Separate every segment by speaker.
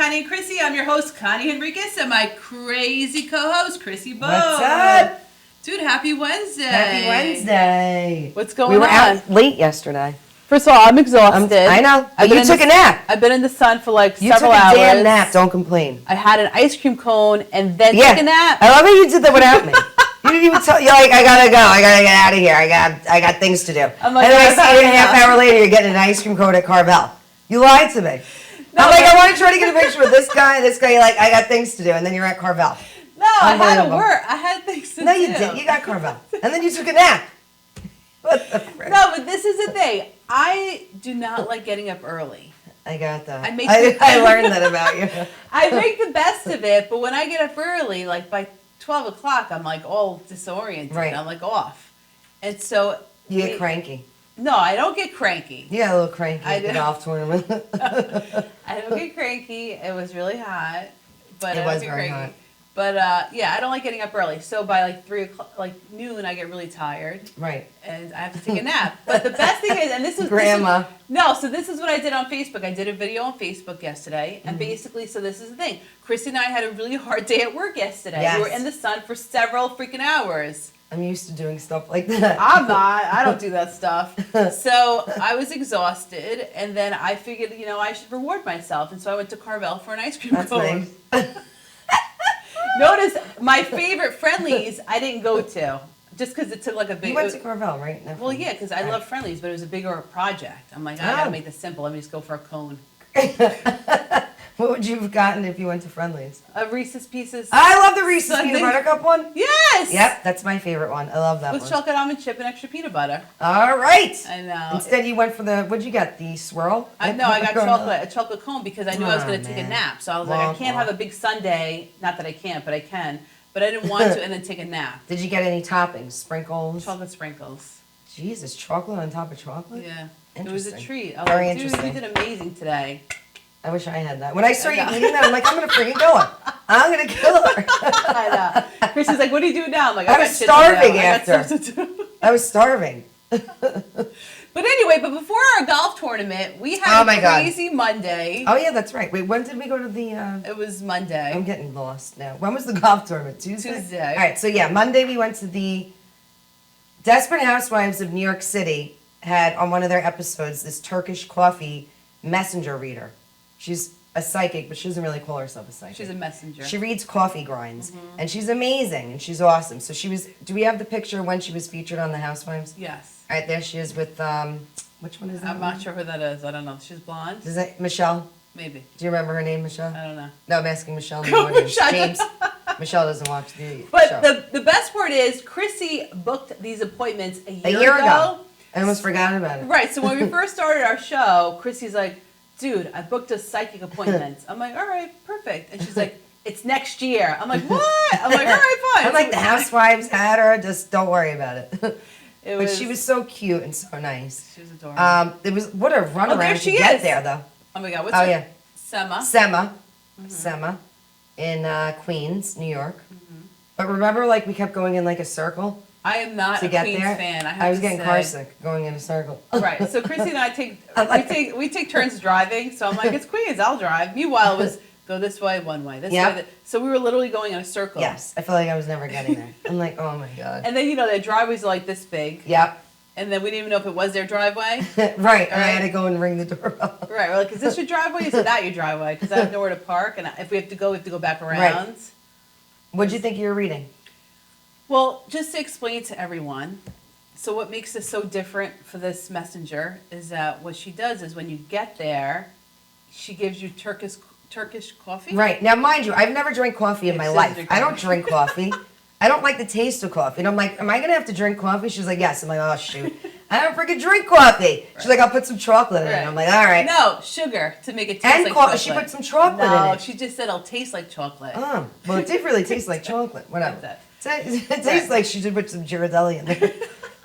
Speaker 1: Connie and Chrissy. I'm your host, Connie Henriquez, and my crazy co-host, Chrissy Bo.
Speaker 2: What's up?
Speaker 1: Dude, happy Wednesday.
Speaker 2: Happy Wednesday.
Speaker 1: What's going on?
Speaker 2: We were out late yesterday.
Speaker 1: First of all, I'm exhausted.
Speaker 2: I know. But you took a nap.
Speaker 1: I've been in the sun for like
Speaker 2: You
Speaker 1: several
Speaker 2: took a
Speaker 1: hours.
Speaker 2: damn nap. Don't complain.
Speaker 1: I had an ice cream cone and then took a nap.
Speaker 2: I love how you did that without me. You didn't even tell. You're like, I gotta go. I gotta get out of here. I got things to do.
Speaker 1: I'm like,
Speaker 2: and then I see you a half hour later. You're getting an ice cream cone at Carvel. You lied to me.
Speaker 1: No,
Speaker 2: I'm like, I want to try to get a picture with this guy. This guy. You're like, I got things to do, and then you're at Carvel.
Speaker 1: No, I had to work. I had things to do.
Speaker 2: No, you didn't. You got Carvel, and then you took a nap. What the frick?
Speaker 1: No, but this is the thing. I do not like getting up early.
Speaker 2: I got that.
Speaker 1: I
Speaker 2: learned that about you.
Speaker 1: I make the best of it, but when I get up early, like by 12 o'clock, I'm like all disoriented.
Speaker 2: Right.
Speaker 1: I'm like off. And so...
Speaker 2: You get cranky.
Speaker 1: No, I don't get cranky.
Speaker 2: You got a little cranky at the golf tournament.
Speaker 1: I don't get cranky. It was really hot. But
Speaker 2: It
Speaker 1: I
Speaker 2: was
Speaker 1: don't get
Speaker 2: very
Speaker 1: cranky.
Speaker 2: hot.
Speaker 1: But yeah, I don't like getting up early. So by like 3 o'clock, like noon, I get really tired.
Speaker 2: Right.
Speaker 1: And I have to take a nap. But the best thing is, and this is...
Speaker 2: Grandma.
Speaker 1: So this is what I did on Facebook. I did a video on Facebook yesterday. And basically, so this is the thing. Chrissy and I had a really hard day at work yesterday.
Speaker 2: Yes.
Speaker 1: We were in the sun for several freaking hours.
Speaker 2: I'm used to doing stuff like that.
Speaker 1: I'm not. I don't do that stuff. So I was exhausted. And then I figured, I should reward myself. And so I went to Carvel for an ice cream cone.
Speaker 2: Nice.
Speaker 1: Notice my favorite Friendlies I didn't go to. Just because it took like a big...
Speaker 2: You went to Carvel, right? Never
Speaker 1: Well,
Speaker 2: mind.
Speaker 1: yeah, because I love Friendlies, but it was a bigger project. I'm like, I gotta make this simple. Let me just go for a cone.
Speaker 2: What would you have gotten if you went to Friendlies?
Speaker 1: A Reese's Pieces.
Speaker 2: I love the Reese's
Speaker 1: Sundae.
Speaker 2: peanut butter cup one.
Speaker 1: Yes!
Speaker 2: Yep, that's my favorite one. I love that
Speaker 1: With
Speaker 2: one.
Speaker 1: chocolate almond chip and extra peanut butter.
Speaker 2: All right.
Speaker 1: I know.
Speaker 2: Instead, you went for the, what'd you get, the swirl?
Speaker 1: I got a chocolate cone because I knew I was going to take a nap. So I was like, I can't have a big sundae. Not that I can't, but I can. But I didn't want to and then take a nap.
Speaker 2: Did you get any toppings? Sprinkles?
Speaker 1: Chocolate sprinkles.
Speaker 2: Jesus, chocolate on top of chocolate?
Speaker 1: Yeah. It was a
Speaker 2: Interesting.
Speaker 1: treat. I was
Speaker 2: Very
Speaker 1: like, dude,
Speaker 2: interesting.
Speaker 1: you did amazing today.
Speaker 2: I wish I had that. When I saw you eating that, I'm like, I'm going to freaking kill her. I'm going to kill her.
Speaker 1: I know. Chris is like, what do you do now? I'm like,
Speaker 2: I was starving after.
Speaker 1: I got stuff to do.
Speaker 2: I was starving.
Speaker 1: But anyway, before our golf tournament, we had a crazy Monday.
Speaker 2: Oh, yeah, that's right. Wait, when did we go to the...
Speaker 1: It was Monday.
Speaker 2: I'm getting lost now. When was the golf tournament? Tuesday?
Speaker 1: Tuesday.
Speaker 2: All right, so yeah, Monday we went to the Desperate Housewives of New York City had on one of their episodes this Turkish coffee messenger reader. She's a psychic, but she doesn't really call herself a psychic.
Speaker 1: She's a messenger.
Speaker 2: She reads coffee grinds, and she's amazing, and she's awesome. So she was... Do we have the picture when she was featured on the Housewives?
Speaker 1: Yes.
Speaker 2: All right, there she is with... which one is that?
Speaker 1: I'm not sure who that is. I don't know. She's blonde?
Speaker 2: Is that Michelle?
Speaker 1: Maybe.
Speaker 2: Do you remember her name, Michelle?
Speaker 1: I don't know.
Speaker 2: No, I'm asking Michelle. James. Michelle doesn't watch the show.
Speaker 1: But the best part is Chrissy booked these appointments a year ago.
Speaker 2: I almost forgot about it.
Speaker 1: Right. So when we first started our show, Chrissy's like, dude, I booked a psychic appointment. I'm like, all right, perfect. And she's like, it's next year. I'm like, what? I'm like, all right, fine.
Speaker 2: I'm like, the Housewives had her. Just don't worry about it.
Speaker 1: But
Speaker 2: she was so cute and so nice.
Speaker 1: She was adorable.
Speaker 2: It was what a runaround to get there, though.
Speaker 1: Oh my God, what's her?
Speaker 2: Yeah,
Speaker 1: Sema.
Speaker 2: Sema, in Queens, New York. But remember, like we kept going in like a circle.
Speaker 1: I am not
Speaker 2: to
Speaker 1: a
Speaker 2: get
Speaker 1: Queens
Speaker 2: there.
Speaker 1: fan.
Speaker 2: I was getting car sick going in a circle.
Speaker 1: Right. So Chrissy and I we take turns driving. So I'm like, it's Queens, I'll drive. Meanwhile, it was go this way, one way, this way. So we were literally going in a circle.
Speaker 2: Yes, I feel like I was never getting there. I'm like, oh my God.
Speaker 1: And then their driveways are like this big.
Speaker 2: Yep.
Speaker 1: And then we didn't even know if it was their driveway.
Speaker 2: Right. And I had to go and ring the doorbell.
Speaker 1: Right. We're like, is this your driveway? Is it not your driveway? Because I have nowhere to park, and if we have to go back around.
Speaker 2: Right. What'd you think you were reading?
Speaker 1: Well, just to explain to everyone, so what makes this so different for this messenger is that what she does is when you get there, she gives you Turkish coffee.
Speaker 2: Right. Now, mind you, I've never drank coffee in my life. I don't drink coffee. I don't like the taste of coffee. And I'm like, am I going to have to drink coffee? She's like, yes. I'm like, oh, shoot. I don't freaking drink coffee. She's like, I'll put some chocolate in it. I'm like, all right.
Speaker 1: No, sugar to make it taste like chocolate.
Speaker 2: She put some chocolate in it.
Speaker 1: No, she just said it'll taste like chocolate.
Speaker 2: Oh, well, it did really taste like chocolate. Whatever. It tastes like she did put some Ghirardelli in there.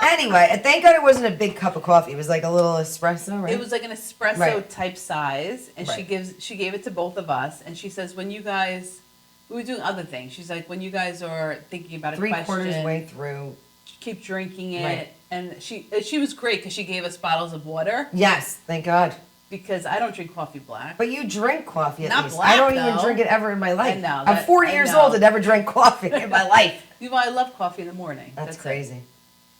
Speaker 2: Anyway, thank God it wasn't a big cup of coffee. It was like a little espresso, right?
Speaker 1: It was like an espresso type size, and she gave it to both of us, and she says, when you guys... We were doing other things. She's like, when you guys are thinking about a question,
Speaker 2: 3/4 way through,
Speaker 1: keep drinking it. And she was great because she gave us bottles of water.
Speaker 2: Yes, thank God.
Speaker 1: because I don't drink coffee black.
Speaker 2: But you drink coffee at
Speaker 1: Not
Speaker 2: least.
Speaker 1: black,
Speaker 2: I don't even
Speaker 1: though.
Speaker 2: drink it ever in my life.
Speaker 1: I know,
Speaker 2: I'm 40 years old and never drank coffee in my life.
Speaker 1: You know, I love coffee in the morning.
Speaker 2: That's
Speaker 1: it.
Speaker 2: crazy.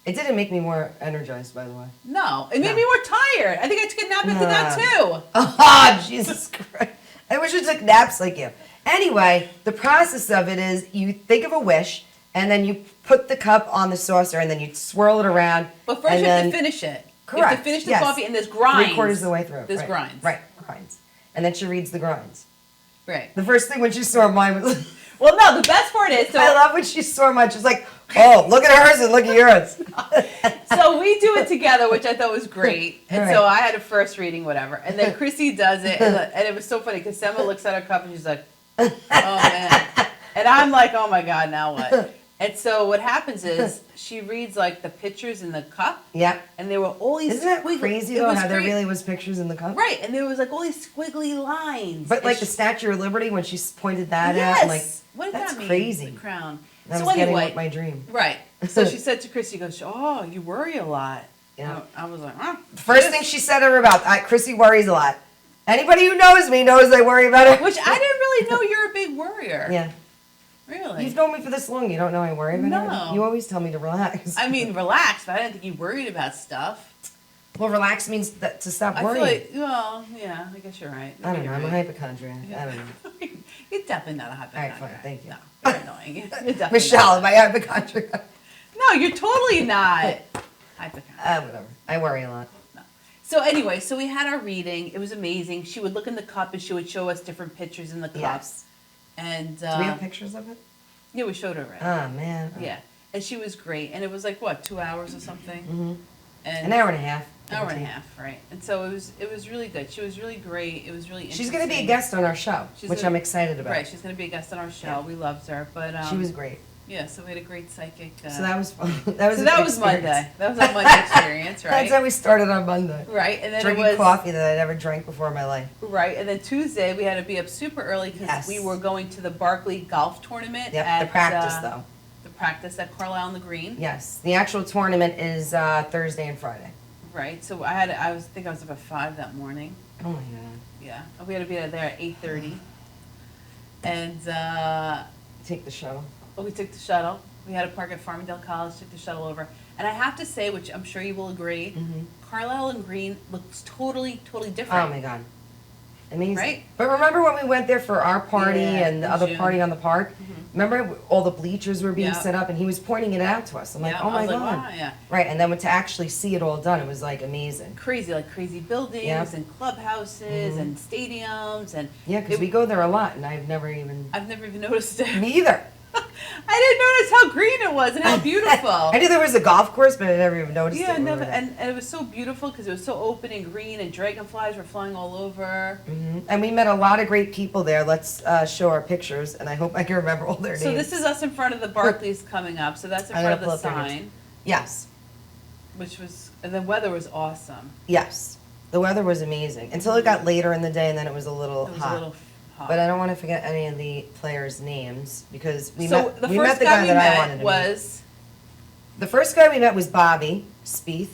Speaker 2: It didn't make me more energized, by the way.
Speaker 1: No, it made me more tired. I think I took a nap after that too.
Speaker 2: Oh, Jesus Christ. I wish I took naps like you. Anyway, the process of it is you think of a wish, and then you put the cup on the saucer, and then you swirl it around.
Speaker 1: But first you have to finish it.
Speaker 2: Correct.
Speaker 1: You have to finish the coffee, and there's grinds.
Speaker 2: 3/4 of the way through.
Speaker 1: There's
Speaker 2: right.
Speaker 1: grinds.
Speaker 2: Right, grinds. And then she reads the grinds.
Speaker 1: Right.
Speaker 2: The first thing when she saw mine was...
Speaker 1: Well, no, the best part is... So,
Speaker 2: I love when she saw mine. She's like, oh, look at hers and look at yours.
Speaker 1: so we do it together, which I thought was great. And
Speaker 2: Right.
Speaker 1: so I had a first reading, whatever. And then Chrissy does it, and it was so funny because Selma looks at her cup and she's like, oh, man. And I'm like, oh, my God, now what? And so what happens is she reads, like, the pictures in the cup.
Speaker 2: Yep.
Speaker 1: And there were all these
Speaker 2: Isn't that
Speaker 1: squiggly-
Speaker 2: crazy,
Speaker 1: it
Speaker 2: though,
Speaker 1: was
Speaker 2: how there
Speaker 1: great.
Speaker 2: really was pictures in the cup?
Speaker 1: Right, and there was, like, all these squiggly lines.
Speaker 2: But,
Speaker 1: And
Speaker 2: like,
Speaker 1: she-
Speaker 2: the Statue of Liberty, when she pointed that
Speaker 1: yes.
Speaker 2: out, I'm like,
Speaker 1: What did
Speaker 2: that's
Speaker 1: that mean?
Speaker 2: crazy.
Speaker 1: The crown.
Speaker 2: That
Speaker 1: so
Speaker 2: was getting
Speaker 1: anyway,
Speaker 2: like my dream.
Speaker 1: right. So she said to Chrissy, she goes, oh, you worry a lot.
Speaker 2: Yeah.
Speaker 1: I was like, huh?
Speaker 2: The first thing she said to her about, Chrissy worries a lot. Anybody who knows me knows I worry about her.
Speaker 1: Which I didn't really know you're a big worrier.
Speaker 2: Yeah.
Speaker 1: Really?
Speaker 2: You've known me for this long. You don't know I worry about
Speaker 1: No.
Speaker 2: her? You always tell me to relax.
Speaker 1: I mean, relax, but I didn't think you worried about stuff.
Speaker 2: Well, relax means that, to stop
Speaker 1: I feel
Speaker 2: worrying.
Speaker 1: like, well, yeah, I guess you're right.
Speaker 2: I don't know.
Speaker 1: You're
Speaker 2: I'm a
Speaker 1: right.
Speaker 2: hypochondriac. I don't know.
Speaker 1: You're definitely not a hypochondriac.
Speaker 2: All right, fine. Thank you.
Speaker 1: No, you're annoying. You're definitely
Speaker 2: Michelle,
Speaker 1: not.
Speaker 2: am I hypochondriac?
Speaker 1: No, you're totally not hypochondriac.
Speaker 2: Whatever. I worry a lot.
Speaker 1: No. So anyway, so we had our reading. It was amazing. She would look in the cup and she would show us different pictures in the cup.
Speaker 2: Yes.
Speaker 1: And
Speaker 2: Do we have pictures of it?
Speaker 1: yeah, we showed her it.
Speaker 2: Oh, man.
Speaker 1: Yeah, and she was great. And it was like what, 2 hours or something?
Speaker 2: Mm-hmm.
Speaker 1: And
Speaker 2: An hour and a half.
Speaker 1: Hour and a half, right? And so it was really good. She was really great. It was really interesting.
Speaker 2: She's going to be a guest on our show, which I'm excited about.
Speaker 1: Right, she's going to be a guest on our show. Yeah. We loved her, but
Speaker 2: she was great.
Speaker 1: Yeah, so we had a great psychic.
Speaker 2: So that was fun.
Speaker 1: So that was Monday. That was a Monday experience, right?
Speaker 2: That's how we started on Monday.
Speaker 1: Right, and then
Speaker 2: drinking
Speaker 1: it was
Speaker 2: coffee that I never drank before in my life.
Speaker 1: Right, and then Tuesday we had to be up super early because we were going to the Barkley Golf Tournament.
Speaker 2: Yep, the practice though.
Speaker 1: The practice at Carlisle on the Green.
Speaker 2: Yes, the actual tournament is Thursday and Friday.
Speaker 1: Right, so I think I was up at 5 that morning.
Speaker 2: Oh my God.
Speaker 1: Yeah, we had to be there at 8:30, and
Speaker 2: take the shuttle.
Speaker 1: we took the shuttle. We had to park at Farmingdale College, took the shuttle over. And I have to say, which I'm sure you will agree, Carlisle and Green looks totally different.
Speaker 2: Oh my God. Amazing.
Speaker 1: Right?
Speaker 2: But remember when we went there for our party and the
Speaker 1: in
Speaker 2: other
Speaker 1: June.
Speaker 2: party on the park? Remember all the bleachers were being
Speaker 1: Yeah.
Speaker 2: set up and he was pointing it out to us. I'm like,
Speaker 1: Yeah,
Speaker 2: oh
Speaker 1: I
Speaker 2: my
Speaker 1: was like,
Speaker 2: God.
Speaker 1: wow, yeah.
Speaker 2: Right, and then to actually see it all done, it was like amazing.
Speaker 1: Crazy buildings
Speaker 2: Yep.
Speaker 1: and clubhouses and stadiums and
Speaker 2: Yeah, because we go there a lot and I've never even...
Speaker 1: I've never even noticed it.
Speaker 2: Me either.
Speaker 1: I didn't notice how green it was and how beautiful.
Speaker 2: I knew there was a golf course, but I never even noticed
Speaker 1: Yeah,
Speaker 2: it. when we
Speaker 1: never,
Speaker 2: were there.
Speaker 1: and it was so beautiful because it was so open and green and dragonflies were flying all over.
Speaker 2: And we met a lot of great people there. Let's show our pictures, and I hope I can remember all their
Speaker 1: So
Speaker 2: names.
Speaker 1: this is us in front of the Barclays coming up. So that's in
Speaker 2: I'm
Speaker 1: front of
Speaker 2: gonna
Speaker 1: the
Speaker 2: pull up their
Speaker 1: sign,
Speaker 2: names. Yes,
Speaker 1: which was, and the weather was awesome.
Speaker 2: yes. The weather was amazing until it got later in the day, and then it was a little
Speaker 1: It was
Speaker 2: hot.
Speaker 1: a little hot.
Speaker 2: But I don't want to forget any of the players' names because we
Speaker 1: so
Speaker 2: met.
Speaker 1: the
Speaker 2: we
Speaker 1: first
Speaker 2: met the
Speaker 1: guy
Speaker 2: guy
Speaker 1: we
Speaker 2: that I
Speaker 1: met
Speaker 2: wanted to meet.
Speaker 1: was
Speaker 2: The first guy we met was Bobby Spieth.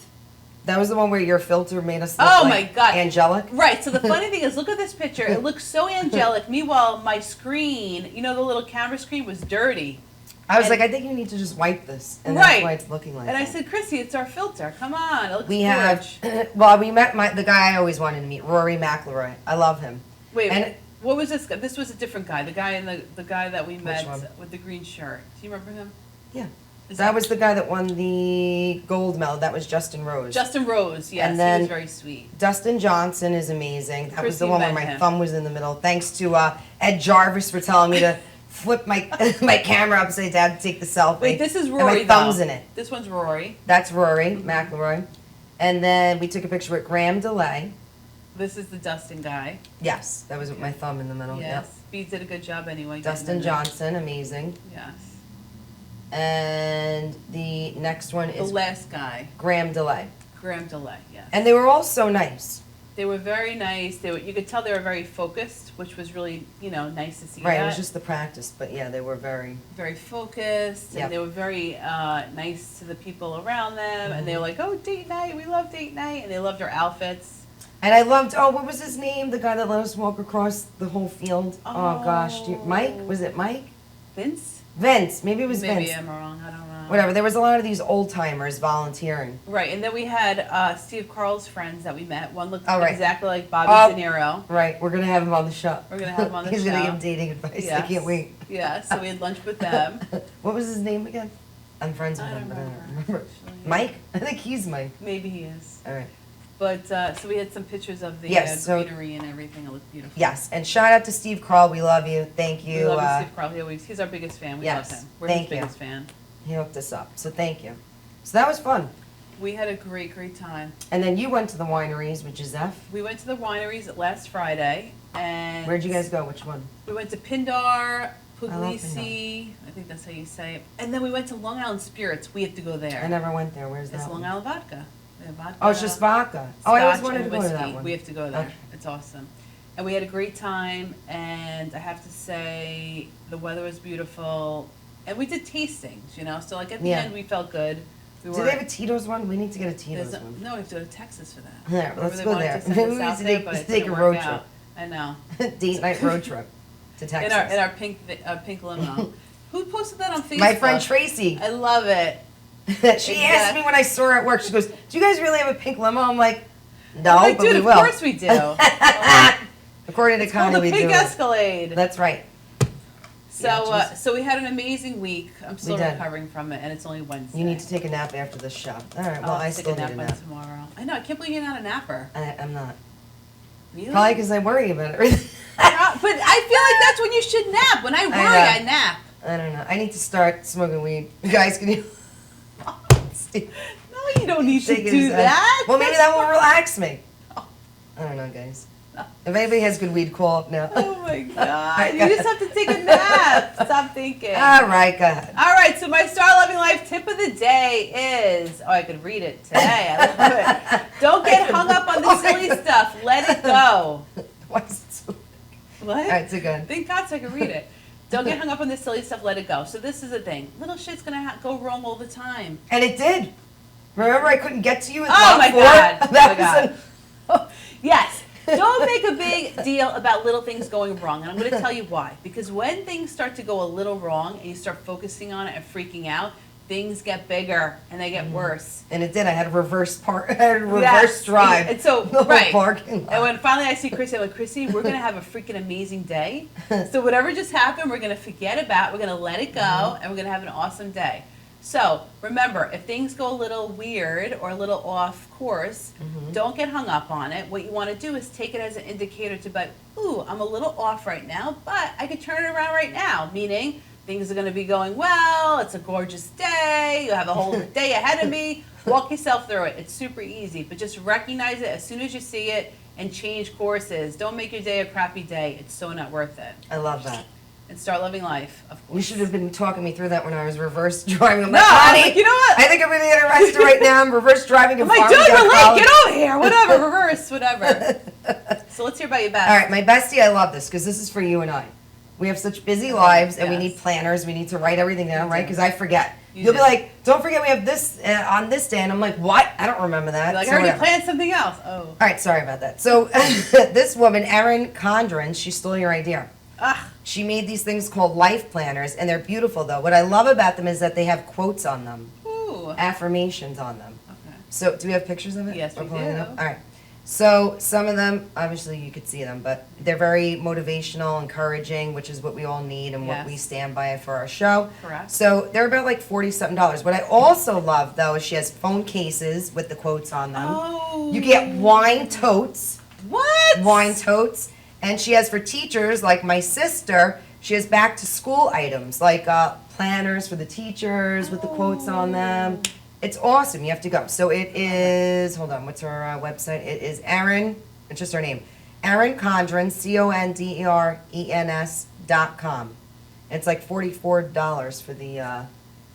Speaker 2: That was the one where your filter made us look
Speaker 1: Oh
Speaker 2: like
Speaker 1: my God.
Speaker 2: angelic.
Speaker 1: right. So the funny thing is, look at this picture. It looks so angelic. Meanwhile, my screen, you know, the little camera screen was dirty.
Speaker 2: I was
Speaker 1: And-
Speaker 2: like, I think you need to just wipe this, and
Speaker 1: Right.
Speaker 2: that's why it's looking like
Speaker 1: And I
Speaker 2: that.
Speaker 1: said, Chrissy, it's our filter. Come on, it looks
Speaker 2: We
Speaker 1: gorge.
Speaker 2: have, well, we met the guy I always wanted to meet, Rory McIlroy. I love him.
Speaker 1: Wait,
Speaker 2: and-
Speaker 1: what was this guy? This was a different guy. The guy in the guy that we met
Speaker 2: one?
Speaker 1: with the green shirt. Do you remember him?
Speaker 2: Yeah.
Speaker 1: Is
Speaker 2: That was the guy that won the gold medal. That was Justin Rose.
Speaker 1: Justin Rose. Yes,
Speaker 2: And
Speaker 1: he
Speaker 2: then-
Speaker 1: was very sweet.
Speaker 2: Dustin Johnson is amazing. That was the
Speaker 1: Chrissy
Speaker 2: one where
Speaker 1: met
Speaker 2: my
Speaker 1: him.
Speaker 2: thumb was in the middle. Thanks to Ed Jarvis for telling me to flip my my camera upside down to take the selfie.
Speaker 1: Wait, this is
Speaker 2: And
Speaker 1: Rory.
Speaker 2: my thumb's
Speaker 1: though.
Speaker 2: in it.
Speaker 1: This one's Rory.
Speaker 2: That's Rory McIlroy. And then we took a picture with Graham DeLay.
Speaker 1: This is the Dustin guy.
Speaker 2: Yes, that was with my thumb in the middle.
Speaker 1: Yes, Speed did a good job anyway. getting
Speaker 2: Dustin
Speaker 1: in there.
Speaker 2: Johnson, amazing.
Speaker 1: Yes.
Speaker 2: And the next one
Speaker 1: The
Speaker 2: is
Speaker 1: last guy,
Speaker 2: Graham DeLay.
Speaker 1: Graham DeLay. Yes.
Speaker 2: And they were all so nice.
Speaker 1: They were very nice. You could tell they were very focused, which was really, nice to see.
Speaker 2: Right, it
Speaker 1: that.
Speaker 2: was just the practice, but yeah, they were very...
Speaker 1: Very focused, and
Speaker 2: Yep.
Speaker 1: they were very nice to the people around them, and they were like, "Oh, date night! We love date night!" And they loved our outfits.
Speaker 2: And I loved, oh, what was his name? The guy that let us walk across the whole field. Oh, gosh. Mike? Was it Mike?
Speaker 1: Vince?
Speaker 2: Vince. Maybe it was
Speaker 1: Maybe
Speaker 2: Vince.
Speaker 1: I'm wrong. I don't know.
Speaker 2: Whatever. There was a lot of these old timers volunteering.
Speaker 1: Right, and then we had Steve Carl's friends that we met. One looked
Speaker 2: Oh, right.
Speaker 1: exactly like Bobby De Niro.
Speaker 2: Right. We're going to have him on the show.
Speaker 1: We're going to have him on the
Speaker 2: He's
Speaker 1: show.
Speaker 2: going to give dating advice. I can't wait.
Speaker 1: Yeah, so we had lunch with them.
Speaker 2: What was his name again? I'm friends with him, but I don't remember.
Speaker 1: Actually.
Speaker 2: Mike? I think he's Mike.
Speaker 1: Maybe he is.
Speaker 2: All right.
Speaker 1: But, so we had some pictures of the greenery and everything. It looked beautiful.
Speaker 2: Yes, and shout out to Steve Carl. We love you. Thank you.
Speaker 1: We love Steve Carl. He's our biggest fan. We love him. We're his biggest fan.
Speaker 2: He hooked us up, so thank you. So that was fun.
Speaker 1: We had a great, great time.
Speaker 2: And then you went to the wineries with Gisette.
Speaker 1: We went to the wineries last Friday, and
Speaker 2: where'd you guys go? Which one?
Speaker 1: We went to Pindar,
Speaker 2: I love
Speaker 1: Puglisi. I think that's how you say it. And then we went to Long Island Spirits. We have to go there.
Speaker 2: I never went there. Where's that?
Speaker 1: It's
Speaker 2: one?
Speaker 1: Long Island Vodka. We have vodka.
Speaker 2: Oh, it's just vodka. Oh, I always
Speaker 1: Scotch
Speaker 2: wanted to
Speaker 1: and
Speaker 2: go to
Speaker 1: whiskey.
Speaker 2: that one.
Speaker 1: We have to go there.
Speaker 2: Okay.
Speaker 1: It's awesome. And we had a great time, and I have to say, the weather was beautiful. And we did tastings, you know, so like at the end we felt good.
Speaker 2: Do they have a Tito's one? We need to get a Tito's one.
Speaker 1: No, we have to go to Texas for that.
Speaker 2: Yeah,
Speaker 1: Remember
Speaker 2: let's
Speaker 1: they
Speaker 2: go
Speaker 1: wanted
Speaker 2: there.
Speaker 1: to send
Speaker 2: Maybe
Speaker 1: us
Speaker 2: we
Speaker 1: out
Speaker 2: need
Speaker 1: there,
Speaker 2: to
Speaker 1: but it
Speaker 2: take a
Speaker 1: didn't
Speaker 2: road
Speaker 1: work
Speaker 2: trip.
Speaker 1: out. I know.
Speaker 2: Date night road trip to Texas.
Speaker 1: In our pink limo. Who posted that on Facebook?
Speaker 2: My friend Tracy.
Speaker 1: I love it.
Speaker 2: She asked me when I saw her at work. She goes, "Do you guys really have a pink limo?" I'm like, "No,
Speaker 1: like,
Speaker 2: but
Speaker 1: dude,
Speaker 2: we
Speaker 1: of
Speaker 2: will."
Speaker 1: course we do.
Speaker 2: According to Connie, we
Speaker 1: the
Speaker 2: do.
Speaker 1: Pink Escalade.
Speaker 2: That's right.
Speaker 1: So, so we had an amazing week. I'm still
Speaker 2: did.
Speaker 1: recovering from it, and it's only Wednesday.
Speaker 2: You need to take a nap after this show. All right. Well, I still need a nap.
Speaker 1: Tomorrow. I know. I can't believe you're not a napper.
Speaker 2: I'm not.
Speaker 1: Really?
Speaker 2: Probably because I worry about it.
Speaker 1: But I feel like that's when you should nap. When I worry, I nap.
Speaker 2: I don't know. I need to start smoking weed. You guys, can you?
Speaker 1: No, you don't need to do that.
Speaker 2: Well, maybe that will relax me. I don't know, guys. If anybody has good weed, call now.
Speaker 1: Oh my God. You just have to take a nap. Stop thinking.
Speaker 2: All right, go ahead.
Speaker 1: All right, so my Star Loving Life tip of the day is, I could read it today. I love it. Don't get hung up on the silly stuff. Let it go.
Speaker 2: Why is it so?
Speaker 1: What?
Speaker 2: All right, so good.
Speaker 1: Thank God so I can read it. Don't get hung up on the silly stuff. Let it go. So this is the thing. Little shit's going to go wrong all the time.
Speaker 2: And it did. Remember, I couldn't get to you at
Speaker 1: Oh my
Speaker 2: 4?
Speaker 1: God. Yes. Don't make a big deal about little things going wrong. And I'm going to tell you why. Because when things start to go a little wrong and you start focusing on it and freaking out, things get bigger and they get worse.
Speaker 2: And it did. I had a reverse drive.
Speaker 1: And so,
Speaker 2: The whole
Speaker 1: right.
Speaker 2: parking lot.
Speaker 1: And when finally I see Chrissy, I'm like, Chrissy, we're going to have a freaking amazing day. So whatever just happened, we're going to forget about, we're going to let it go, and we're going to have an awesome day. So remember, if things go a little weird or a little off course, don't get hung up on it. What you want to do is take it as an indicator to be like, ooh, I'm a little off right now, but I could turn it around right now. Meaning, things are going to be going well, it's a gorgeous day, you have a whole day ahead of me. Walk yourself through it. It's super easy, but just recognize it as soon as you see it and change courses. Don't make your day a crappy day. It's so not worth it.
Speaker 2: I love that.
Speaker 1: And start living life, of course.
Speaker 2: You should have been talking me through that when I was reverse driving. I'm
Speaker 1: No,
Speaker 2: like,
Speaker 1: I was
Speaker 2: Connie,
Speaker 1: like, you know what?
Speaker 2: I think I'm going to get arrested right now. I'm reverse driving.
Speaker 1: I'm like, dude, we're late. Get over here. Whatever. Reverse. Whatever. So let's hear about your best.
Speaker 2: All right, my bestie, I love this because this is for you and I. We have such busy lives and we need planners. We need to write everything down, right? Because I forget. You'll be like, don't forget we have this on this day. And I'm like, what? I don't remember that.
Speaker 1: You're like,
Speaker 2: So
Speaker 1: I already
Speaker 2: whatever.
Speaker 1: planned something else. Oh.
Speaker 2: All right, sorry about that. So this woman, Erin Condren, she stole your idea.
Speaker 1: Ah.
Speaker 2: She made these things called life planners, and they're beautiful, though. What I love about them is that they have quotes on them,
Speaker 1: Ooh.
Speaker 2: affirmations on them.
Speaker 1: Okay.
Speaker 2: So do we have pictures of it?
Speaker 1: Yes,
Speaker 2: We're
Speaker 1: we
Speaker 2: pulling it
Speaker 1: do.
Speaker 2: up? All right. So some of them, obviously you could see them, but they're very motivational, encouraging, which is what we all need and what we stand by for our show.
Speaker 1: Correct.
Speaker 2: So they're about like $40-something. What I also love, though, is she has phone cases with the quotes on them.
Speaker 1: Oh.
Speaker 2: You get wine totes.
Speaker 1: What?
Speaker 2: Wine totes. And she has for teachers, like my sister, she has back to school items, like planners for the teachers with the quotes on them. It's awesome. You have to go. So it is, hold on, what's her website? It is Erin, it's just her name, Erin Condren, CONDRENS.com. It's like $44 for the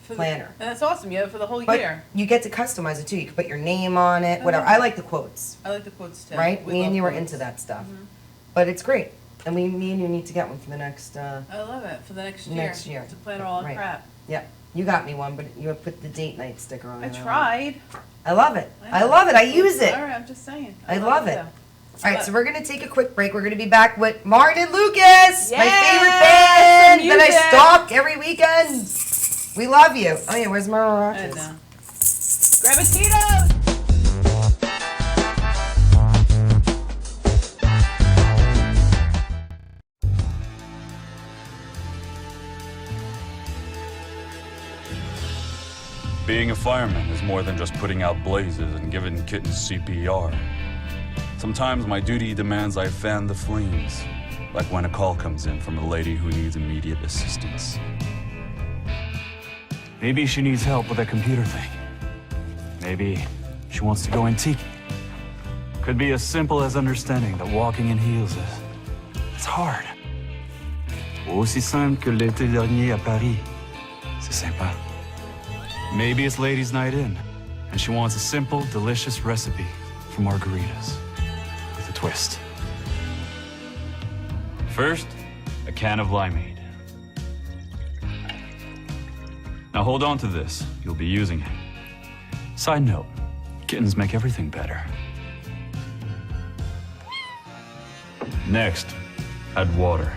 Speaker 2: planner.
Speaker 1: And that's awesome. You have it for the whole
Speaker 2: But
Speaker 1: year.
Speaker 2: you get to customize it too. You can put your name on it, whatever. I like the quotes.
Speaker 1: I like the quotes too.
Speaker 2: Right?
Speaker 1: We
Speaker 2: Me and
Speaker 1: love
Speaker 2: you were
Speaker 1: quotes.
Speaker 2: into that stuff. But it's great. And me and you need to get one for the next
Speaker 1: I love it for the next year.
Speaker 2: Next year.
Speaker 1: To plan all the
Speaker 2: Right.
Speaker 1: crap.
Speaker 2: Yeah. You got me one, but you put the date night sticker on
Speaker 1: I
Speaker 2: it.
Speaker 1: tried.
Speaker 2: I love it. I love it. I use it.
Speaker 1: All right, I'm just saying.
Speaker 2: I love it. All right, so we're going to take a quick break. We're going to be back with Martin and Lucas, my
Speaker 1: Yes,
Speaker 2: favorite band
Speaker 1: some
Speaker 2: that I
Speaker 1: music.
Speaker 2: stalk every weekend. We love you. Oh, yeah, where's my
Speaker 1: I
Speaker 2: maracas?
Speaker 1: know. Grab a Tito's!
Speaker 3: Being a fireman is more than just putting out blazes and giving kittens CPR. Sometimes my duty demands I fan the flames, like when a call comes in from a lady who needs immediate assistance. Maybe she needs help with a computer thing. Maybe she wants to go antique. Could be as simple as understanding that walking in heels it's hard. Ou aussi simple que l'été dernier à Paris. C'est sympa. Maybe it's ladies' night in, and she wants a simple, delicious recipe for margaritas with a twist. First, a can of limeade. Now hold on to this. You'll be using it. Side note, kittens make everything better. Next, add water.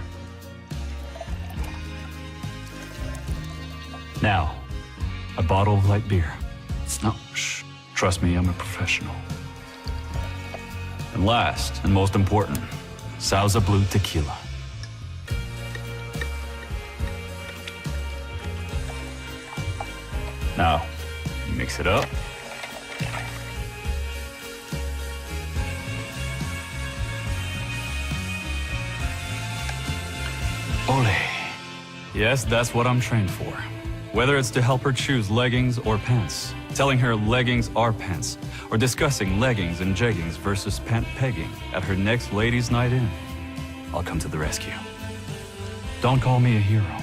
Speaker 3: Now, a bottle of light beer. No, shh. Trust me, I'm a professional. And last, and most important, Sauza Blue tequila. Now, mix it up. Ole. Yes, that's what I'm trained for. Whether it's to help her choose leggings or pants, telling her leggings are pants, or discussing leggings and jeggings versus pant pegging at her next ladies' night in, I'll come to the rescue. Don't call me a hero.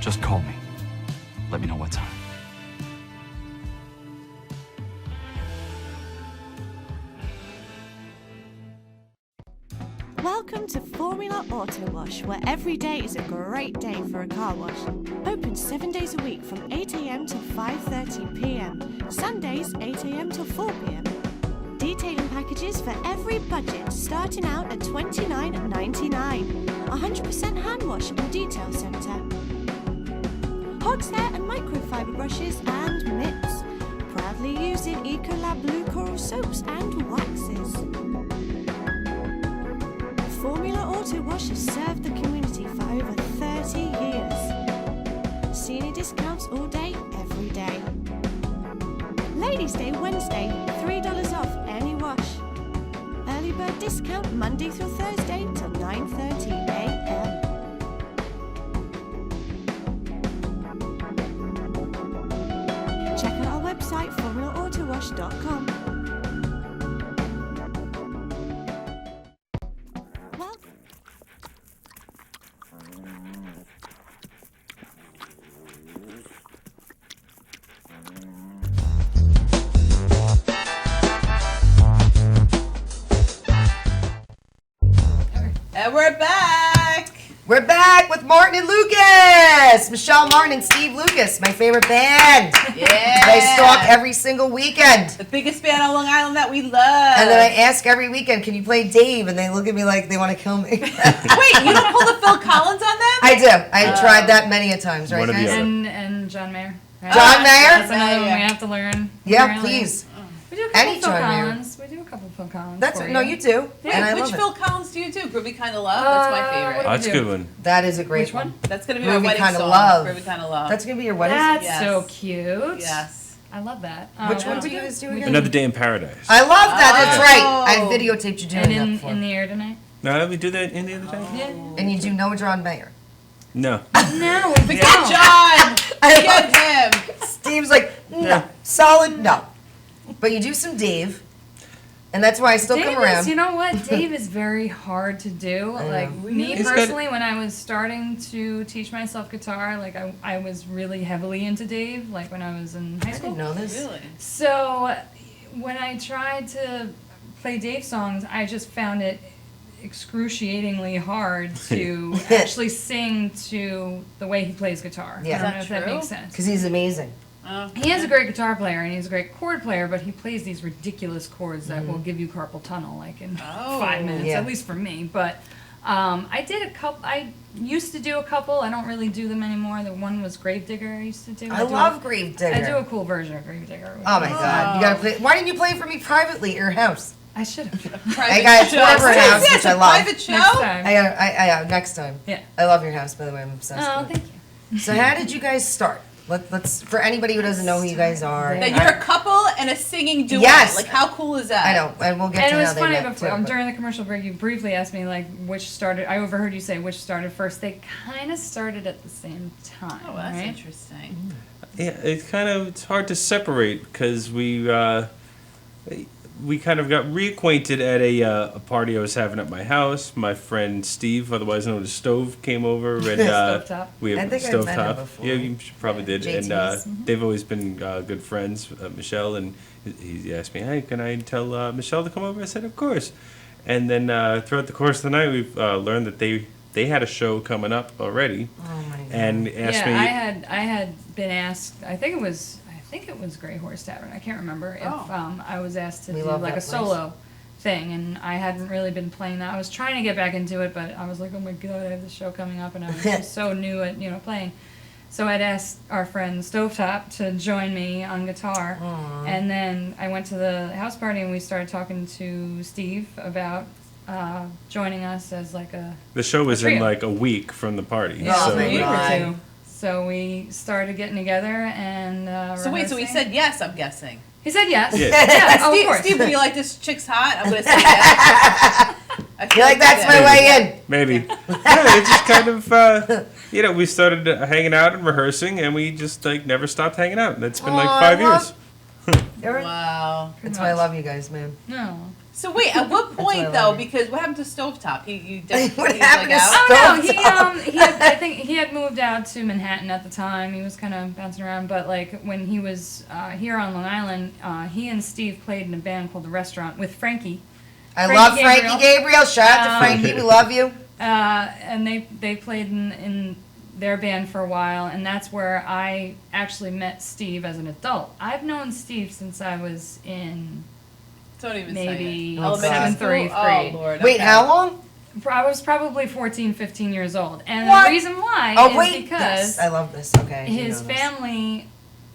Speaker 3: Just call me. Let me know what time.
Speaker 4: Welcome to Formula Auto Wash, where every day is a great day for a car wash. Open 7 days a week from 8 a.m. till 5:30 p.m. Sundays 8 a.m. till 4 p.m. Detailing packages for every budget, starting out at $29.99. 100% hand wash and detail centre. Horsehair and microfiber brushes and mitts. Proudly using Ecolab Blue Coral soaps and waxes. Formula Auto Wash has served the community for over 30 years. Senior discounts all day, every day. Ladies' Day Wednesday, $3 off any wash. Early bird discount Monday through Thursday till 9:30 a.m. Check out our website, formulaautowash.com.
Speaker 1: And we're back!
Speaker 2: We're back with Martin and Lucas. Michelle Martin and Steve Lucas, my favorite band.
Speaker 1: Yeah!
Speaker 2: They stalk every single weekend.
Speaker 1: The biggest band on Long Island that we love.
Speaker 2: And then I ask every weekend, can you play Dave? And they look at me like they want to kill me.
Speaker 1: Wait, you don't pull the Phil Collins on them?
Speaker 2: I do. I tried that many a times, right,
Speaker 5: One or the
Speaker 2: guys?
Speaker 5: other.
Speaker 6: And John Mayer.
Speaker 2: John Mayer?
Speaker 6: That's another one
Speaker 1: Yeah.
Speaker 6: we have to learn.
Speaker 2: Yeah,
Speaker 6: apparently.
Speaker 2: please.
Speaker 6: We do a couple
Speaker 2: Any
Speaker 6: Phil
Speaker 2: John Mayer.
Speaker 6: Collins. We do a couple Phil Collins.
Speaker 2: That's
Speaker 6: for
Speaker 2: no, you do.
Speaker 1: Wait,
Speaker 2: And I
Speaker 1: which
Speaker 2: love
Speaker 1: Phil
Speaker 2: it.
Speaker 1: Collins do you do? Groovy Kind of Love? That's my favorite.
Speaker 6: what
Speaker 5: That's a
Speaker 6: do?
Speaker 5: good one.
Speaker 2: That is a great
Speaker 6: Which one?
Speaker 1: That's going to be my
Speaker 2: Groovy
Speaker 1: wedding
Speaker 2: Kinda
Speaker 1: song.
Speaker 2: Love.
Speaker 1: Groovy Kind of Love.
Speaker 2: That's gonna be your wedding.
Speaker 6: That's
Speaker 1: Yes.
Speaker 6: so cute.
Speaker 1: Yes.
Speaker 6: I love that.
Speaker 2: Which one
Speaker 6: yeah.
Speaker 2: do you guys do again?
Speaker 5: Another Day in Paradise.
Speaker 2: I love that. That's
Speaker 1: Oh.
Speaker 2: right. I videotaped you doing
Speaker 6: And
Speaker 2: that
Speaker 6: in,
Speaker 2: before.
Speaker 6: in the air tonight.
Speaker 5: No, we do that in the other day?
Speaker 6: Yeah.
Speaker 2: And you do no John Mayer.
Speaker 5: No.
Speaker 6: No, we
Speaker 1: Forget
Speaker 6: don't.
Speaker 1: John!
Speaker 2: I
Speaker 1: Forget him!
Speaker 2: Steve's like, no,
Speaker 5: Yeah.
Speaker 2: solid, no. But you do some Dave, and that's why I still
Speaker 6: Dave
Speaker 2: come around.
Speaker 6: is, you know what? Dave is very hard to do. Like me
Speaker 5: He's got-
Speaker 6: personally, when I was starting to teach myself guitar, like I was really heavily into Dave. Like when I was in high
Speaker 2: I
Speaker 6: school.
Speaker 2: didn't know this.
Speaker 1: Really?
Speaker 6: So when I tried to play Dave songs, I just found it excruciatingly hard to actually sing to the way he plays guitar.
Speaker 2: Yeah.
Speaker 6: I don't know
Speaker 1: Is
Speaker 6: if
Speaker 1: that
Speaker 6: that
Speaker 1: true?
Speaker 6: makes sense.
Speaker 2: Because he's amazing.
Speaker 1: Oh,
Speaker 6: He is a great guitar player and he's a great chord player, but he plays these ridiculous chords that will give you carpal tunnel like in
Speaker 1: Oh.
Speaker 6: 5 minutes,
Speaker 2: Yeah.
Speaker 6: at least for me. But I did a couple. I used to do a couple. I don't really do them anymore. The one was Gravedigger. I used to do.
Speaker 2: I love Gravedigger.
Speaker 6: I do a cool version of Gravedigger.
Speaker 2: Oh my god, you gotta play. Why didn't you play for me privately at your house?
Speaker 6: I should have.
Speaker 1: private
Speaker 2: I got
Speaker 1: show.
Speaker 2: a tour of her house,
Speaker 1: Yes,
Speaker 2: which I
Speaker 1: a
Speaker 2: love.
Speaker 1: private show.
Speaker 6: Next time.
Speaker 2: I next time.
Speaker 6: Yeah.
Speaker 2: I love your house, by the way. I'm obsessed
Speaker 6: Oh,
Speaker 2: with it.
Speaker 6: thank you.
Speaker 2: So how did you guys start? Let's for anybody who doesn't know who you guys are.
Speaker 1: That you're a couple and a singing duet.
Speaker 2: Yes.
Speaker 1: Like, how cool is that?
Speaker 2: I know, and we'll get
Speaker 6: And
Speaker 2: to
Speaker 6: it was
Speaker 2: how they
Speaker 6: funny
Speaker 2: met
Speaker 6: before,
Speaker 2: too, but-
Speaker 6: during the commercial break, you briefly asked me like which started. I overheard you say which started first. They kind of started at the same time.
Speaker 1: Oh, that's
Speaker 6: right?
Speaker 1: interesting.
Speaker 5: Yeah, it's hard to separate because we kind of got reacquainted at a party I was having at my house. My friend Steve, otherwise known as Stove, came over and
Speaker 6: Stovetop.
Speaker 5: we
Speaker 2: I
Speaker 5: have
Speaker 2: think I've met him
Speaker 5: Stovetop.
Speaker 2: before.
Speaker 5: Yeah, you probably did.
Speaker 2: JT's.
Speaker 5: And they've always been good friends, Michelle. And he asked me, "Hey, can I tell Michelle to come over?" I said, "Of course." And then throughout the course of the night, we've learned that they had a show coming up already,
Speaker 2: Oh my god.
Speaker 5: and asked me.
Speaker 6: I had been asked. I think it was Grey Horse Tavern. I can't remember if
Speaker 1: Oh.
Speaker 6: I was asked to
Speaker 2: We
Speaker 6: do
Speaker 2: love
Speaker 6: like a
Speaker 2: that place.
Speaker 6: solo thing, and I hadn't really been playing that. I was trying to get back into it, but I was like, oh my god, I have this show coming up, and I was just so new at playing. So I'd asked our friend Stovetop to join me on guitar, and then I went to the house party and we started talking to Steve about joining us as like a
Speaker 5: The show was in
Speaker 6: trio.
Speaker 5: like a week from the party.
Speaker 2: Oh
Speaker 5: so
Speaker 2: my
Speaker 6: a week
Speaker 2: God.
Speaker 6: or two. So we started getting together and
Speaker 1: So wait, so he
Speaker 6: rehearsing.
Speaker 1: said yes, I'm guessing.
Speaker 6: He said yes.
Speaker 5: Yeah.
Speaker 6: Yeah, oh, of
Speaker 1: Steve,
Speaker 6: course.
Speaker 1: Steve, when you like this chick's hot, I'm gonna say yes. I feel
Speaker 2: You're like, that's my way in.
Speaker 5: Maybe. Yeah, it just kind of, we started hanging out and rehearsing, and we just like never stopped hanging out. And it's been like
Speaker 2: Aw,
Speaker 5: 5
Speaker 2: I
Speaker 5: years.
Speaker 1: Wow.
Speaker 2: That's why I love you guys, man.
Speaker 6: No.
Speaker 1: So wait, at what
Speaker 2: why I
Speaker 1: point
Speaker 2: love
Speaker 1: though?
Speaker 2: you.
Speaker 1: Because what happened to Stovetop? You
Speaker 2: What
Speaker 1: he was,
Speaker 2: happened
Speaker 1: like,
Speaker 2: to
Speaker 1: out?
Speaker 6: Oh no,
Speaker 2: Stovetop?
Speaker 6: he had, I think he had moved out to Manhattan at the time. He was kind of bouncing around, but like when he was here on Long Island, he and Steve played in a band called The Restaurant with Frankie.
Speaker 2: I
Speaker 6: Frankie
Speaker 2: love Frankie
Speaker 6: Gabriel.
Speaker 2: Gabriel. Shout out to Frankie. We love you.
Speaker 6: And they played in their band for a while, and that's where I actually met Steve as an adult. I've known Steve since I was in
Speaker 1: Don't even
Speaker 6: maybe
Speaker 1: say it. Elementary
Speaker 6: 7th or
Speaker 1: school?
Speaker 6: 8th grade.
Speaker 1: Oh Lord.
Speaker 2: Wait,
Speaker 1: okay.
Speaker 2: how long?
Speaker 6: I was probably 14, 15 years old. And
Speaker 2: What?
Speaker 6: the reason why
Speaker 2: Oh
Speaker 6: is
Speaker 2: wait,
Speaker 6: because
Speaker 2: yes, I love this. Okay. I do
Speaker 6: his
Speaker 2: know this.
Speaker 6: family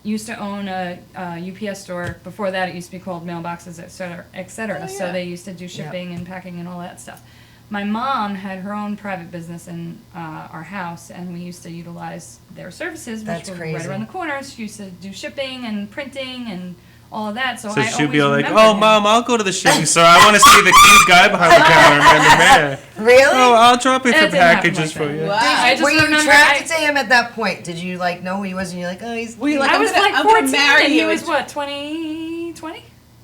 Speaker 6: used to own a UPS store. Before that, it used to be called mailboxes, et cetera, et cetera.
Speaker 1: Oh,
Speaker 6: So
Speaker 1: yeah.
Speaker 6: they used to do shipping and packing and all that stuff. My mom had her own private business in our house, and we used to utilize their services, which
Speaker 2: That's
Speaker 6: were
Speaker 2: crazy.
Speaker 6: right around the corner. She used to do shipping and printing and all of that. So
Speaker 5: So
Speaker 6: I
Speaker 5: she'd be
Speaker 6: always
Speaker 5: all like,
Speaker 6: remembered
Speaker 5: "Oh,
Speaker 6: him.
Speaker 5: Mom, I'll go to the shipping store. I want to see the cute guy behind the counter." And then,
Speaker 2: Really?
Speaker 5: "Oh, I'll drop you
Speaker 6: It
Speaker 5: some
Speaker 6: didn't happen
Speaker 5: packages
Speaker 6: like
Speaker 5: for
Speaker 6: that.
Speaker 5: you."
Speaker 1: Wow.
Speaker 6: I just
Speaker 2: Were you
Speaker 6: remember
Speaker 2: attracted to him at that point? Did you like know who he was and you're like, oh, he's.
Speaker 1: Were you like,
Speaker 6: I
Speaker 1: I'm
Speaker 6: was
Speaker 1: gonna,
Speaker 6: like
Speaker 1: I'm gonna
Speaker 6: 14,
Speaker 1: marry
Speaker 6: and he
Speaker 1: you.
Speaker 6: was what, 20?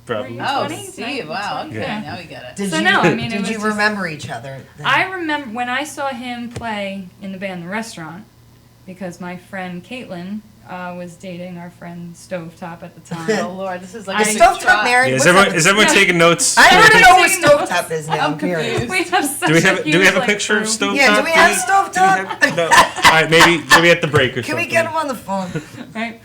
Speaker 5: Probably.
Speaker 1: Oh,
Speaker 6: 20?
Speaker 1: Steve. Wow. Okay,
Speaker 6: Yeah.
Speaker 1: now we get it.
Speaker 2: Did
Speaker 6: So
Speaker 2: you,
Speaker 6: no, I mean, it
Speaker 2: did
Speaker 6: was
Speaker 2: you
Speaker 6: just-
Speaker 2: remember each other? then?
Speaker 6: I remember when I saw him play in the band The Restaurant, because my friend Caitlin was dating our friend Stovetop at the
Speaker 1: Oh
Speaker 6: time.
Speaker 1: Lord, this is like
Speaker 2: Is
Speaker 1: a
Speaker 2: Stovetop married?
Speaker 5: Yeah,
Speaker 2: What's up?
Speaker 5: is everyone
Speaker 6: Yeah.
Speaker 5: taking notes?
Speaker 2: I don't even know what
Speaker 6: Taking notes.
Speaker 2: Stovetop is now.
Speaker 1: I'm
Speaker 2: I'm curious.
Speaker 1: confused.
Speaker 6: We have such
Speaker 5: Do we have
Speaker 6: a
Speaker 5: do we have a
Speaker 6: huge,
Speaker 5: picture of
Speaker 6: crew.
Speaker 5: Stovetop?
Speaker 2: Yeah, do we have Stovetop?
Speaker 5: No. All right, maybe at the break or
Speaker 2: Can
Speaker 5: something.
Speaker 2: we get him on the phone?
Speaker 6: Right.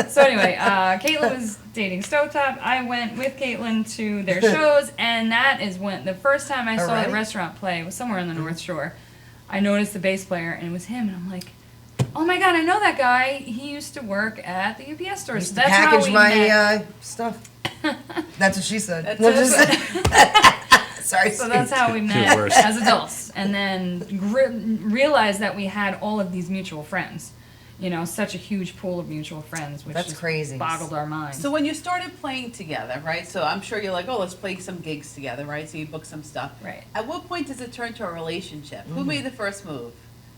Speaker 6: So anyway, Caitlin was dating Stovetop. I went with Caitlin to their shows, and that is when the first time I saw
Speaker 2: Alright.
Speaker 6: The Restaurant play was somewhere on the North Shore. I noticed the bass player, and it was him, and I'm like, oh my god, I know that guy. He used to work at the UPS store.
Speaker 2: Used
Speaker 6: So
Speaker 2: to
Speaker 6: that's how
Speaker 2: package
Speaker 6: we
Speaker 2: my
Speaker 6: met.
Speaker 2: Stuff. That's what she said.
Speaker 1: That's
Speaker 2: No, just-
Speaker 1: it.
Speaker 2: Sorry.
Speaker 6: So that's how we
Speaker 5: Two
Speaker 6: met
Speaker 5: worse.
Speaker 6: as adults, and then realized that we had all of these mutual friends. You know, such a huge pool of mutual friends, which
Speaker 2: That's
Speaker 6: just
Speaker 2: crazy.
Speaker 6: boggled our minds.
Speaker 1: So when you started playing together, right? So I'm sure you're like, oh, let's play some gigs together, right? So you book some stuff.
Speaker 6: Right.
Speaker 1: At what point does it turn to a relationship?
Speaker 2: Mm.
Speaker 1: Who made the first move?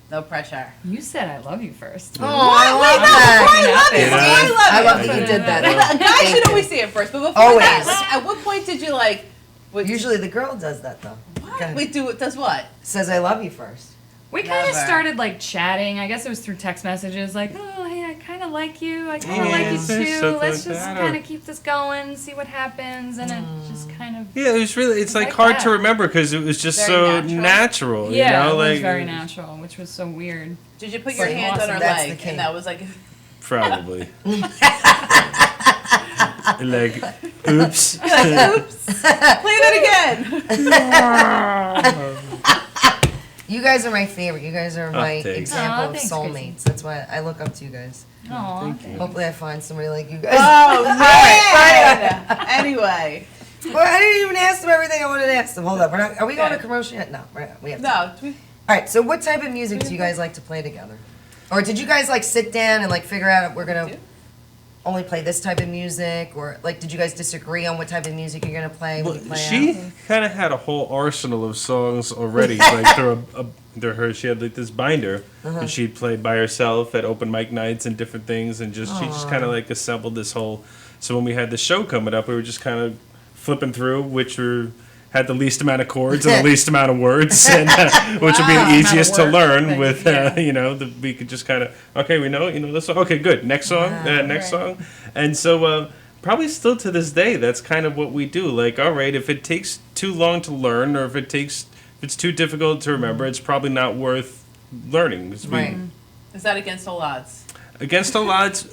Speaker 1: No pressure.
Speaker 6: You said I love you first.
Speaker 2: Oh, I love
Speaker 1: Before
Speaker 2: that.
Speaker 1: I love it.
Speaker 5: Yeah.
Speaker 1: Before I love
Speaker 2: I
Speaker 1: it.
Speaker 2: love that you did that.
Speaker 1: A guy
Speaker 2: Thank
Speaker 1: should
Speaker 2: you.
Speaker 1: always say it first, but before
Speaker 2: Always.
Speaker 1: that, like, at what point did you like? What,
Speaker 2: Usually the girl does that though.
Speaker 1: what?
Speaker 2: Kinda
Speaker 1: Wait, does what?
Speaker 2: says I love you first.
Speaker 6: We kind of
Speaker 1: Never.
Speaker 6: started like chatting. I guess it was through text messages, like, "Oh, hey, I kind of like you. I kind of
Speaker 5: Yeah,
Speaker 6: like you
Speaker 5: something
Speaker 6: too.
Speaker 5: like
Speaker 6: Let's just
Speaker 5: that,
Speaker 6: kind
Speaker 5: or-
Speaker 6: of keep this going, see what happens." And it just kind of
Speaker 5: Yeah, it was really. It's like
Speaker 6: Like
Speaker 5: hard
Speaker 6: that.
Speaker 5: to remember because it was just
Speaker 1: Very
Speaker 5: so
Speaker 1: natural.
Speaker 5: natural.
Speaker 6: yeah,
Speaker 5: you know,
Speaker 6: it was
Speaker 5: like
Speaker 6: very natural, which was so weird.
Speaker 1: Did you put your
Speaker 6: Like,
Speaker 1: hands on her
Speaker 2: awesome. That's the
Speaker 1: leg,
Speaker 2: key.
Speaker 1: and that was like?
Speaker 5: Probably. Like, oops.
Speaker 1: Play that again.
Speaker 2: You guys are my favorite. You guys are my
Speaker 5: thanks.
Speaker 2: example
Speaker 6: Aw,
Speaker 2: of
Speaker 6: thanks,
Speaker 2: soulmates. That's why I look up to you guys.
Speaker 6: Aw,
Speaker 2: Hopefully I find somebody like you guys.
Speaker 1: Oh, man. Anyway.
Speaker 2: Well, I didn't even ask them everything I wanted to ask them. Hold up. Are we going to
Speaker 1: Okay.
Speaker 2: commercial yet? No. We have to.
Speaker 1: No, do we-
Speaker 2: All right, so what type of music do you guys like to play together? Or did you guys like sit down and like figure out we're going to only play this type of music? Or like did you guys disagree on what type of music you're going to play when you play
Speaker 5: She
Speaker 2: out?
Speaker 5: kind of had a whole arsenal of songs already. Like through her, she had like this binder, and she'd play by herself at open mic nights and different things, and she just kind of like assembled this whole. So when we had the show coming up, we were just kind of flipping through had the least amount of chords and the least amount of words, and, which would be the easiest to
Speaker 6: work,
Speaker 5: learn
Speaker 6: but
Speaker 5: with,
Speaker 6: yeah.
Speaker 5: we could just kind of, okay, we know this song. Okay, good. Next song, next
Speaker 6: Right.
Speaker 5: song. And so probably still to this day, that's kind of what we do. Like, all right, if it takes too long to learn or if it's too difficult to remember, it's probably not worth learning. 'Cause
Speaker 2: Right.
Speaker 1: Is that against all odds?
Speaker 5: Against All Odds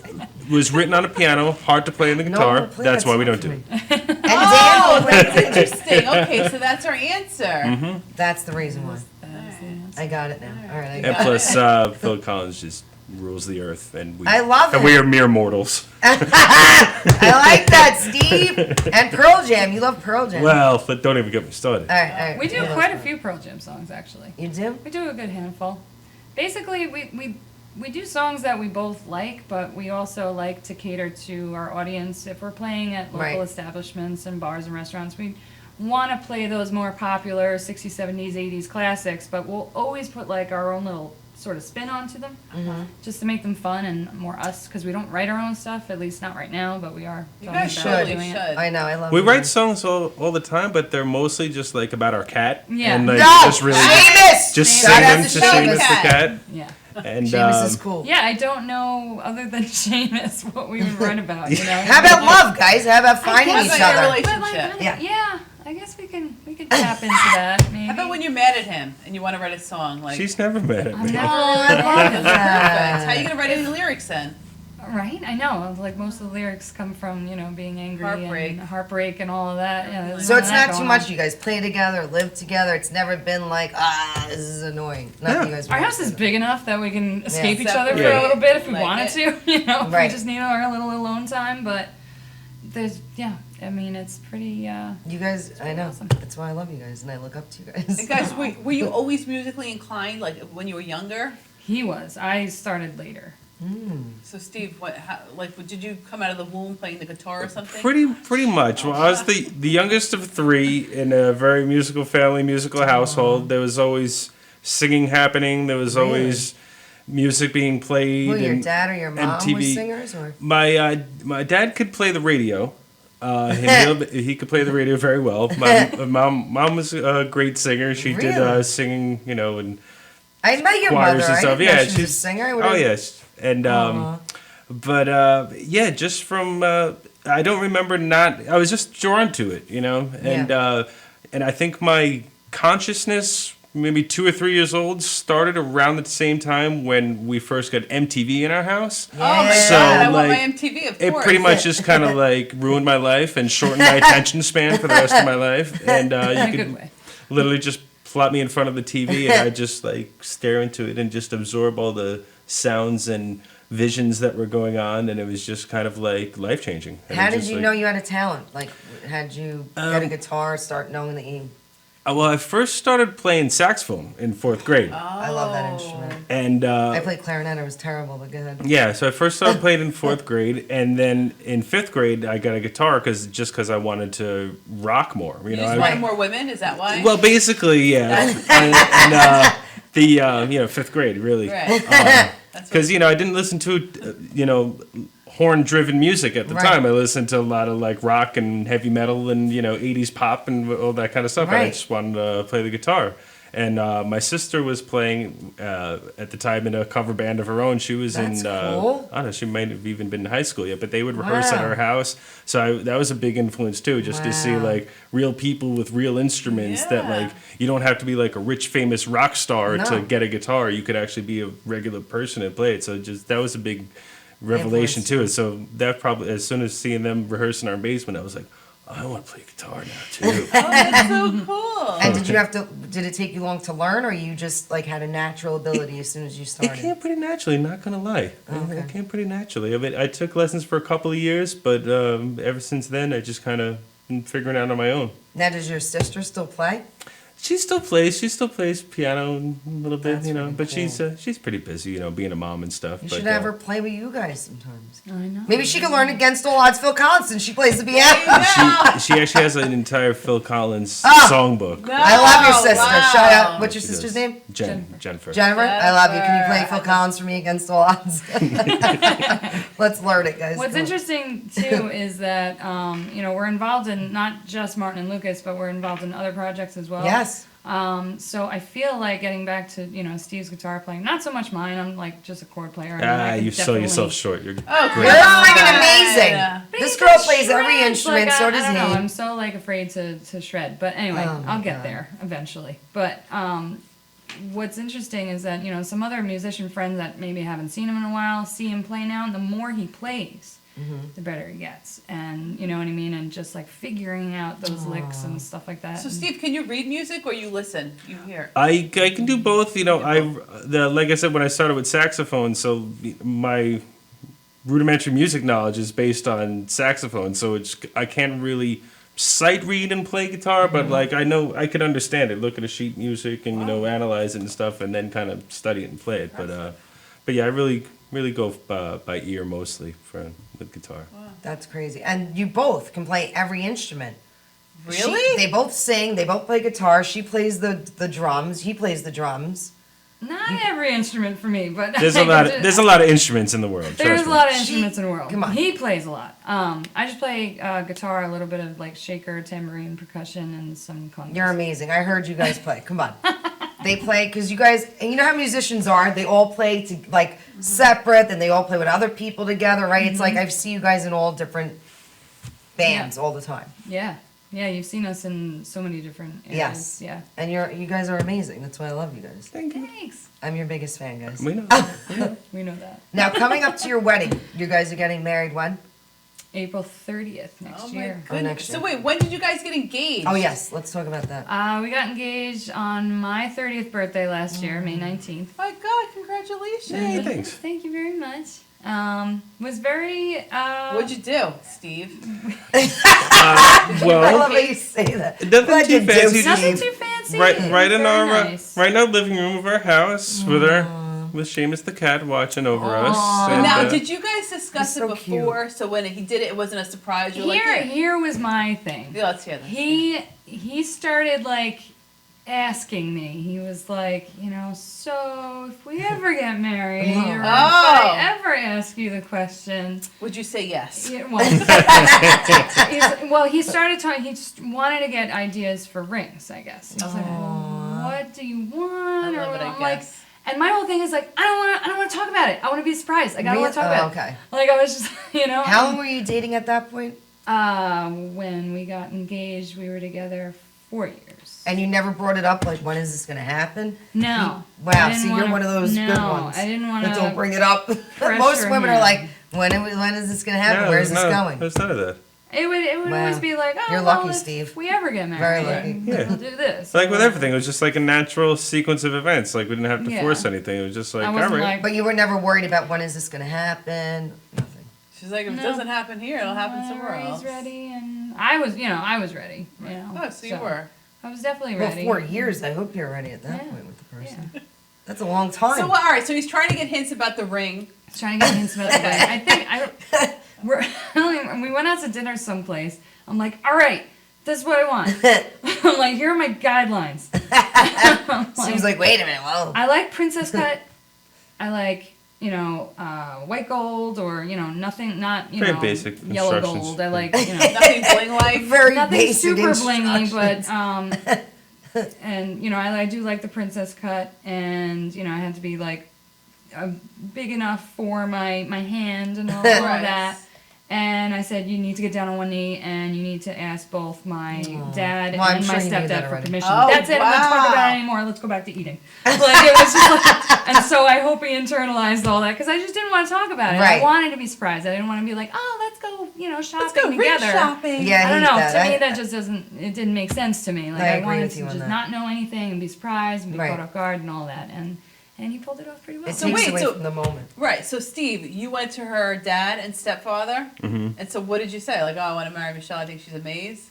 Speaker 5: was written on a piano, hard to play on the guitar.
Speaker 2: play
Speaker 5: That's
Speaker 2: that
Speaker 5: why we
Speaker 2: song
Speaker 5: don't
Speaker 2: for
Speaker 5: do
Speaker 2: me.
Speaker 5: it.
Speaker 2: And
Speaker 1: Oh,
Speaker 2: Dan will play
Speaker 1: that's interesting. Okay, so that's our answer.
Speaker 2: That's the reason why.
Speaker 6: That is the answer.
Speaker 2: I got it now. All right, I
Speaker 5: And
Speaker 2: got it.
Speaker 5: plus, Phil Collins just rules the earth, and
Speaker 2: I love
Speaker 5: and
Speaker 2: it.
Speaker 5: we are mere mortals.
Speaker 2: I like that, Steve. And Pearl Jam. You love Pearl Jam.
Speaker 5: Well, but don't even get me started.
Speaker 2: All right.
Speaker 6: We do
Speaker 2: Yeah,
Speaker 6: quite a
Speaker 2: that's
Speaker 6: few Pearl Jam songs, actually.
Speaker 2: fine. You do?
Speaker 6: We do a good handful. Basically, we do songs that we both like, but we also like to cater to our audience. If we're playing at local
Speaker 2: Right.
Speaker 6: establishments and bars and restaurants, we want to play those more popular 60s, 70s, 80s classics, but we'll always put like our own little sort of spin onto them, just to make them fun and more us, because we don't write our own stuff, at least not right now, but we are
Speaker 1: You
Speaker 6: talking
Speaker 1: guys
Speaker 6: about
Speaker 1: totally
Speaker 6: doing
Speaker 1: should.
Speaker 6: it.
Speaker 2: I know. I love
Speaker 5: We
Speaker 2: it.
Speaker 5: write songs all the time, but they're mostly just like about our cat.
Speaker 6: Yeah.
Speaker 5: And like
Speaker 2: No!
Speaker 5: just really
Speaker 2: Seamus!
Speaker 5: just
Speaker 6: Shout
Speaker 5: sing
Speaker 6: out
Speaker 5: them
Speaker 6: to
Speaker 5: to
Speaker 6: Seamus.
Speaker 5: Seamus the cat.
Speaker 6: Yeah.
Speaker 5: And
Speaker 2: Seamus is cool.
Speaker 6: Yeah, I don't know, other than Seamus, what we would write about, you know?
Speaker 2: How about love, guys? How about finding
Speaker 1: guess
Speaker 2: each
Speaker 1: I
Speaker 2: other?
Speaker 1: relate-
Speaker 6: But like,
Speaker 1: relationship?
Speaker 6: yeah, I guess we can tap into that, maybe.
Speaker 1: How about when you're mad at him and you want to write a song? Like,
Speaker 5: she's never mad at me.
Speaker 6: No,
Speaker 2: I love that.
Speaker 1: perfect. How are you going to write any lyrics then?
Speaker 6: right? I know. Like most of the lyrics come from being angry
Speaker 1: Heartbreak.
Speaker 6: and heartbreak and all of that. Yeah, there's
Speaker 2: So
Speaker 6: all
Speaker 2: it's
Speaker 6: that
Speaker 2: not too
Speaker 6: going
Speaker 2: much.
Speaker 6: on.
Speaker 2: You guys play together, live together. It's never been like, this is annoying. Nothing you guys.
Speaker 6: Our
Speaker 2: really
Speaker 6: house is
Speaker 2: do.
Speaker 6: big enough that we can escape each
Speaker 1: Separate.
Speaker 6: other for a little bit if we
Speaker 1: Like
Speaker 6: wanted
Speaker 1: it.
Speaker 6: to. If
Speaker 2: Right.
Speaker 6: we just need our little alone time. But there's it's pretty.
Speaker 2: You guys, I know.
Speaker 6: Awesome.
Speaker 2: That's why I love you guys, and I look up to you guys.
Speaker 1: And guys, were you always musically inclined, like when you were younger?
Speaker 6: He was. I started later.
Speaker 1: So Steve, did you come out of the womb playing the guitar or something?
Speaker 5: Pretty much. Well, I was the youngest of three in a very musical family, musical household. There was always singing happening. There was always music being played.
Speaker 2: Well, your
Speaker 5: and
Speaker 2: dad or your mom
Speaker 5: MTV.
Speaker 2: was singers, or
Speaker 5: My dad could play the radio. He could play the radio very well. My mom was a great singer. She
Speaker 2: Really?
Speaker 5: did singing, and
Speaker 2: I met your
Speaker 5: choirs
Speaker 2: mother.
Speaker 5: and
Speaker 2: I
Speaker 5: stuff.
Speaker 2: didn't know
Speaker 5: Yeah,
Speaker 2: she was a
Speaker 5: she's
Speaker 2: singer. I
Speaker 5: Oh
Speaker 2: would've-
Speaker 5: yes, and just from I don't remember not. I was just drawn to it, and I think my consciousness, maybe 2 or 3 years old, started around the same time when we first got MTV in our house.
Speaker 1: Oh my
Speaker 5: So,
Speaker 1: god, I want
Speaker 5: like,
Speaker 1: my MTV, of
Speaker 5: It
Speaker 1: course.
Speaker 5: pretty much just kind of like ruined my life and shortened my attention span for the rest of my life. And
Speaker 6: In a
Speaker 5: you
Speaker 6: good
Speaker 5: could
Speaker 6: way.
Speaker 5: literally just plop me in front of the TV and I just like stare into it and just absorb all the sounds and visions that were going on, and it was just kind of like life changing.
Speaker 2: How did you know you had a talent? Like, how did you get a guitar, start knowing that you?
Speaker 5: Well, I first started playing saxophone in 4th grade,
Speaker 2: I love that instrument.
Speaker 5: and
Speaker 2: I played clarinet. It was terrible, but go ahead.
Speaker 5: yeah, so I first started playing in 4th grade, and then in 5th grade I got a guitar because I wanted to rock more.
Speaker 1: You just
Speaker 5: I-
Speaker 1: wanted more women, is that why?
Speaker 5: Well, basically, yeah. And 5th grade, really.
Speaker 1: right. That's
Speaker 5: Because, I didn't listen to, horn-driven music at the
Speaker 2: Right.
Speaker 5: time. I listened to a lot of, like, rock and heavy metal and, 80s pop and all that kind of stuff. And I
Speaker 2: Right.
Speaker 5: just wanted to play the guitar. And my sister was playing, at the time, in a cover band of her own. She was
Speaker 2: That's
Speaker 5: in,
Speaker 2: cool.
Speaker 5: I don't know, she might have even been in high school yet, but they would rehearse at
Speaker 2: Wow.
Speaker 5: her house. So that was a big influence, too, just to see,
Speaker 2: Wow.
Speaker 5: like, real people with real instruments that,
Speaker 1: Yeah.
Speaker 5: like, you don't have to be, like, a rich, famous rock star
Speaker 2: No.
Speaker 5: to get a guitar. You could actually be a regular person and play it. So that was a big revelation
Speaker 2: Influence.
Speaker 5: too. So that probably, as soon as seeing them rehearse in our basement, I was like, I want to play guitar now too.
Speaker 1: Oh, that's so cool.
Speaker 2: And did it take you long to learn, or you just like had a natural ability as soon as you
Speaker 5: It
Speaker 2: started?
Speaker 5: came pretty naturally, not gonna lie.
Speaker 2: Okay.
Speaker 5: It came pretty naturally. I mean, I took lessons for a couple of years, but ever since then, I just kind of been figuring it out on my own.
Speaker 2: Now, does your sister still play?
Speaker 5: She still plays. She still plays piano a little bit,
Speaker 2: That's
Speaker 5: you know.
Speaker 2: really
Speaker 5: But
Speaker 2: cool.
Speaker 5: she's pretty busy, you know, being a mom and stuff.
Speaker 2: You
Speaker 5: but,
Speaker 2: should have her play with you guys sometimes.
Speaker 6: I know.
Speaker 2: Maybe she can learn against all odds Phil Collins since she plays the piano.
Speaker 5: She actually has an entire Phil Collins
Speaker 2: Ah!
Speaker 5: songbook.
Speaker 1: No.
Speaker 2: I love your sister.
Speaker 1: wow.
Speaker 2: Shout out. What's your
Speaker 5: She
Speaker 2: sister's
Speaker 5: does.
Speaker 2: name?
Speaker 5: Jennifer.
Speaker 2: Jennifer. I love you. Can you play
Speaker 1: Jennifer.
Speaker 2: Phil Collins for me against all odds? Let's learn it, guys.
Speaker 6: What's
Speaker 2: Come on.
Speaker 6: interesting too is that you know, we're involved in not just Martin and Lucas, but we're involved in other projects as well.
Speaker 2: Yes.
Speaker 6: So I feel like getting back to, you know, Steve's guitar playing, not so much mine. I'm like just a chord player. I mean, I could
Speaker 5: You sell yourself
Speaker 6: definitely-
Speaker 5: short. You're
Speaker 1: Oh,
Speaker 5: great.
Speaker 2: You're freaking
Speaker 1: God.
Speaker 2: amazing.
Speaker 6: But
Speaker 2: This
Speaker 6: he
Speaker 2: girl
Speaker 6: can
Speaker 2: plays every
Speaker 6: shred,
Speaker 2: instrument,
Speaker 6: like,
Speaker 2: so does
Speaker 6: I don't know,
Speaker 2: he.
Speaker 6: I'm so like afraid to shred. But anyway,
Speaker 2: Oh, my
Speaker 6: I'll get
Speaker 2: God.
Speaker 6: there eventually. But what's interesting is that, you know, some other musician friends that maybe haven't seen him in a while see him play now, and the more he plays, the better he gets. And you know what I mean? And just like figuring out those licks and stuff like that.
Speaker 1: So,
Speaker 6: And-
Speaker 1: Steve, can you read music or you listen? You hear?
Speaker 5: I can do both. You know, like I said, when I started with saxophone, so my rudimentary music knowledge is based on saxophone. So I can't really sight read and play guitar, but like I know I could understand it. Look at a sheet music and, you know, analyze it and stuff, and then kind of study it and play it. But yeah, I really go by ear mostly with guitar.
Speaker 2: That's crazy. And you both can play every instrument.
Speaker 1: Really?
Speaker 2: They both sing. They both play guitar. She plays the drums. He plays the drums.
Speaker 6: Not every instrument for me, but
Speaker 5: There's a lot of instruments in the world.
Speaker 6: There's
Speaker 5: trust
Speaker 6: a
Speaker 5: me.
Speaker 6: lot of instruments in the world.
Speaker 2: Come on.
Speaker 6: He plays a lot. I just play guitar, a little bit of like shaker, tambourine, percussion, and some congas.
Speaker 2: You're amazing. I heard you guys play. Come on. They play because you guys, and you know how musicians are. They all play to like separate, then they all play with other people together, right? It's like I see you guys in all different bands all the time.
Speaker 6: Yeah, yeah. You've seen us in so many different areas.
Speaker 2: Yes.
Speaker 6: Yeah.
Speaker 2: And you guys are amazing. That's why I love you guys.
Speaker 5: Thank you.
Speaker 6: Thanks.
Speaker 2: I'm your biggest fan, guys.
Speaker 5: We know.
Speaker 6: We know that.
Speaker 2: Now coming up to your wedding, you guys are getting married when?
Speaker 6: April 30th next
Speaker 1: Oh my
Speaker 6: year.
Speaker 2: Oh,
Speaker 1: goodness.
Speaker 2: next year.
Speaker 1: So wait, when did you guys get engaged?
Speaker 2: Oh yes, let's talk about that.
Speaker 6: We got engaged on my 30th birthday last year, May 19th.
Speaker 1: My God, congratulations.
Speaker 5: Hey, thanks.
Speaker 6: Thank you very much. Was very.
Speaker 1: What'd you do, Steve?
Speaker 2: I
Speaker 5: Well,
Speaker 2: love how you say that.
Speaker 5: Nothing
Speaker 2: What'd
Speaker 5: too
Speaker 2: you do,
Speaker 5: fancy,
Speaker 6: Nothing
Speaker 2: Steve?
Speaker 6: too fancy.
Speaker 5: right in
Speaker 6: Very
Speaker 5: our
Speaker 6: nice.
Speaker 5: right in our living room of our house with Seamus the cat watching over us. And,
Speaker 1: Now, did you guys discuss
Speaker 2: You're
Speaker 1: it
Speaker 2: so cute.
Speaker 1: before? So when he did it, it wasn't a surprise. You're like,
Speaker 6: Here was my thing.
Speaker 1: yeah, let's hear this.
Speaker 6: He started like asking me. He was like, you know, so if we ever get married, or if I ever ask you the question,
Speaker 1: Would you say yes?
Speaker 6: yeah, well, he started talking. He just wanted to get ideas for rings, I guess. I was like, well, what do you want?
Speaker 1: I love
Speaker 6: or
Speaker 1: it, I
Speaker 6: I'm like,
Speaker 1: guess.
Speaker 6: and my whole thing is like, I don't want to talk about it. I want to be surprised. Like, I don't want to talk about
Speaker 2: okay.
Speaker 6: it. Like, I was just, you know.
Speaker 2: How long were you dating at that point?
Speaker 6: When we got engaged, we were together 4 years.
Speaker 2: And you never brought it up, like, when is this going to happen?
Speaker 6: No.
Speaker 2: Wow,
Speaker 6: I didn't
Speaker 2: so you're
Speaker 6: wanna-
Speaker 2: one of those good
Speaker 6: no,
Speaker 2: ones.
Speaker 6: I didn't want
Speaker 2: that don't
Speaker 6: to.
Speaker 2: bring it up.
Speaker 6: pressure
Speaker 2: Most women
Speaker 6: him.
Speaker 2: are like, when is this going to happen?
Speaker 5: No,
Speaker 2: Where's this
Speaker 5: no,
Speaker 2: going?
Speaker 5: There's none of that.
Speaker 6: It would
Speaker 2: Wow.
Speaker 6: always be like, oh,
Speaker 2: You're
Speaker 6: well,
Speaker 2: lucky,
Speaker 6: if
Speaker 2: Steve.
Speaker 6: we ever get
Speaker 2: Very
Speaker 6: married,
Speaker 2: lucky.
Speaker 5: Yeah.
Speaker 6: we'll do this.
Speaker 5: Like with everything, it was just like a natural sequence of events. Like we didn't have to
Speaker 6: Yeah.
Speaker 5: force anything. It was just like,
Speaker 6: I
Speaker 5: all
Speaker 6: wasn't
Speaker 5: right.
Speaker 6: like,
Speaker 2: But you were never worried about when is this going to happen? Nothing.
Speaker 1: She's like, if it
Speaker 6: No.
Speaker 1: doesn't happen here, it'll happen
Speaker 6: whenever
Speaker 1: somewhere else.
Speaker 6: he's ready, and I was ready. You know.
Speaker 1: Oh, so you were.
Speaker 6: I was definitely
Speaker 2: Well,
Speaker 6: ready.
Speaker 2: 4 years, I hope you're ready at that
Speaker 6: Yeah.
Speaker 2: point with the person. That's a long time.
Speaker 1: So, all right, so he's trying to get hints about the ring.
Speaker 6: Trying to get hints about the wedding. We went out to dinner someplace. I'm like, all right, this is what I want. I'm like, here are my guidelines. I'm
Speaker 2: Seems like, wait a minute, whoa.
Speaker 6: I like princess cut. I like, you know, white gold or, you know, nothing, not, you
Speaker 5: Very
Speaker 6: know,
Speaker 5: basic
Speaker 6: yellow
Speaker 5: instructions.
Speaker 6: gold. I like, you know,
Speaker 1: Nothing bling like.
Speaker 2: Very
Speaker 6: nothing
Speaker 2: basic
Speaker 6: super blingy,
Speaker 2: instructions.
Speaker 6: but, and, you know, I do like the princess cut, and, you know, I had to be, like, big enough for my hand and all
Speaker 1: Right.
Speaker 6: of that. And I said, you need to get down on one knee and you need to ask both my dad
Speaker 2: Well, I'm
Speaker 6: and
Speaker 2: sure
Speaker 6: my
Speaker 2: you knew that
Speaker 6: stepdad for
Speaker 2: already.
Speaker 6: permission.
Speaker 1: Oh,
Speaker 6: That's it. I'm not talking about
Speaker 1: wow.
Speaker 6: it anymore. Let's go back to eating. Like, it was just like, and so I hope he internalized all that because I just didn't want to talk about it.
Speaker 2: Right.
Speaker 6: I wanted to be surprised. I didn't want to be like, oh, let's go, shopping
Speaker 1: Let's go ring
Speaker 6: together.
Speaker 1: shopping.
Speaker 2: Yeah,
Speaker 6: I don't
Speaker 2: he's
Speaker 6: know.
Speaker 2: that.
Speaker 6: To me, that just it didn't make sense to me. Like,
Speaker 2: I
Speaker 6: I
Speaker 2: agree
Speaker 6: wanted
Speaker 2: with
Speaker 6: to
Speaker 2: you on
Speaker 6: just
Speaker 2: that.
Speaker 6: not know anything and be surprised and be
Speaker 2: Right.
Speaker 6: caught off guard and all that. And he pulled it off pretty well.
Speaker 2: It
Speaker 1: So
Speaker 2: takes
Speaker 1: wait,
Speaker 2: away
Speaker 1: so-
Speaker 2: from the moment.
Speaker 1: Right. So Steve, you went to her dad and stepfather, and so what did you say? Like, oh, I want to marry Michelle. I think she's amazing.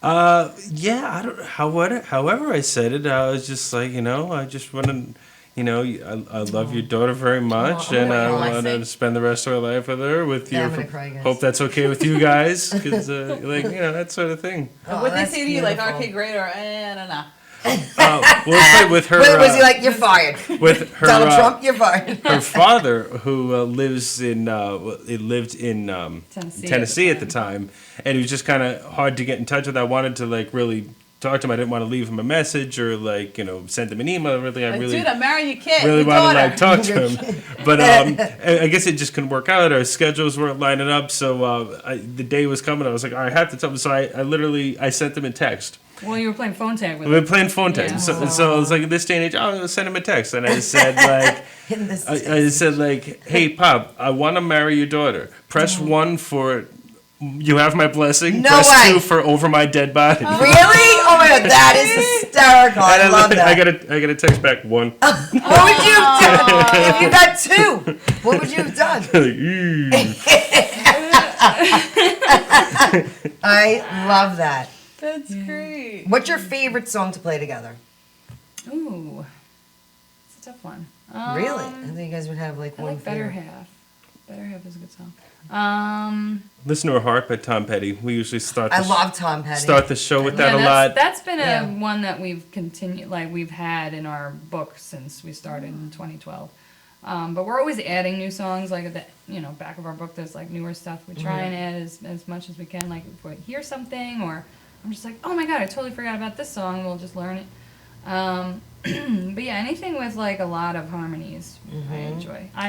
Speaker 5: Yeah, I don't. However, I said it, I was just like, I just want to, I love your daughter very much,
Speaker 2: Oh,
Speaker 5: and I
Speaker 2: oh,
Speaker 1: I
Speaker 5: want
Speaker 1: see.
Speaker 5: to spend the rest of my life with her. With
Speaker 2: Yeah,
Speaker 5: your,
Speaker 2: I'm gonna cry, guys.
Speaker 5: hope that's okay with you guys, because that sort of thing.
Speaker 2: Oh,
Speaker 1: what they
Speaker 2: that's
Speaker 1: say to you, like,
Speaker 2: beautiful.
Speaker 1: okay, great, or I don't know.
Speaker 5: Well, it's like with her.
Speaker 2: Was he like, you're fired?
Speaker 5: with her?
Speaker 2: Donald Trump, you're fired.
Speaker 5: Her father, who lives in, he lived in Tennessee at the time, and he was just kind of hard to get in touch with. I wanted to like really talk to him. I didn't want to leave him a message or like send him an email or anything. I
Speaker 1: Like,
Speaker 5: really
Speaker 1: dude, I'm marrying your kid.
Speaker 5: really
Speaker 1: your
Speaker 5: wanted to
Speaker 1: daughter.
Speaker 5: like talk to him, but I guess it just couldn't work out. Our schedules weren't lining up, so the day was coming. I was like, I have to tell him. So I literally sent him a text.
Speaker 6: Well, you were playing phone tag with
Speaker 5: We
Speaker 6: him.
Speaker 5: were playing phone tag,
Speaker 6: Yeah.
Speaker 5: so I was like, in this day and age, I'll send him a text, and I said like,
Speaker 2: In this
Speaker 5: I said like, hey Pop, I want to marry your daughter. Press 1 for you have my blessing.
Speaker 2: No
Speaker 5: Press
Speaker 2: way.
Speaker 5: 2 for over my dead body.
Speaker 2: Really? Oh my god, that is hysterical. I
Speaker 5: And
Speaker 2: love that.
Speaker 5: I got a text back 1.
Speaker 2: What would you have done if you got 2? What would you have done?
Speaker 5: Ooh.
Speaker 2: I love that.
Speaker 1: That's great.
Speaker 2: What's your favorite song to play together?
Speaker 6: Ooh, it's a tough one.
Speaker 2: Really? I think you guys would have like
Speaker 6: I
Speaker 2: one
Speaker 6: like Better
Speaker 2: favorite.
Speaker 6: Half. Better Half is a good song.
Speaker 5: Listen to a Heart by Tom Petty. We usually start
Speaker 2: I
Speaker 5: the,
Speaker 2: love Tom Petty.
Speaker 5: start the show with that a
Speaker 6: that's,
Speaker 5: lot.
Speaker 6: That's been
Speaker 2: Yeah.
Speaker 6: one that we've continued, like we've had in our book since we started in 2012. But we're always adding new songs. Like at the back of our book, there's like newer stuff. We try and add as much as we can. Like if we hear something, or I'm just like, oh my god, I totally forgot about this song. We'll just learn it. But yeah, anything with like a lot of harmonies, I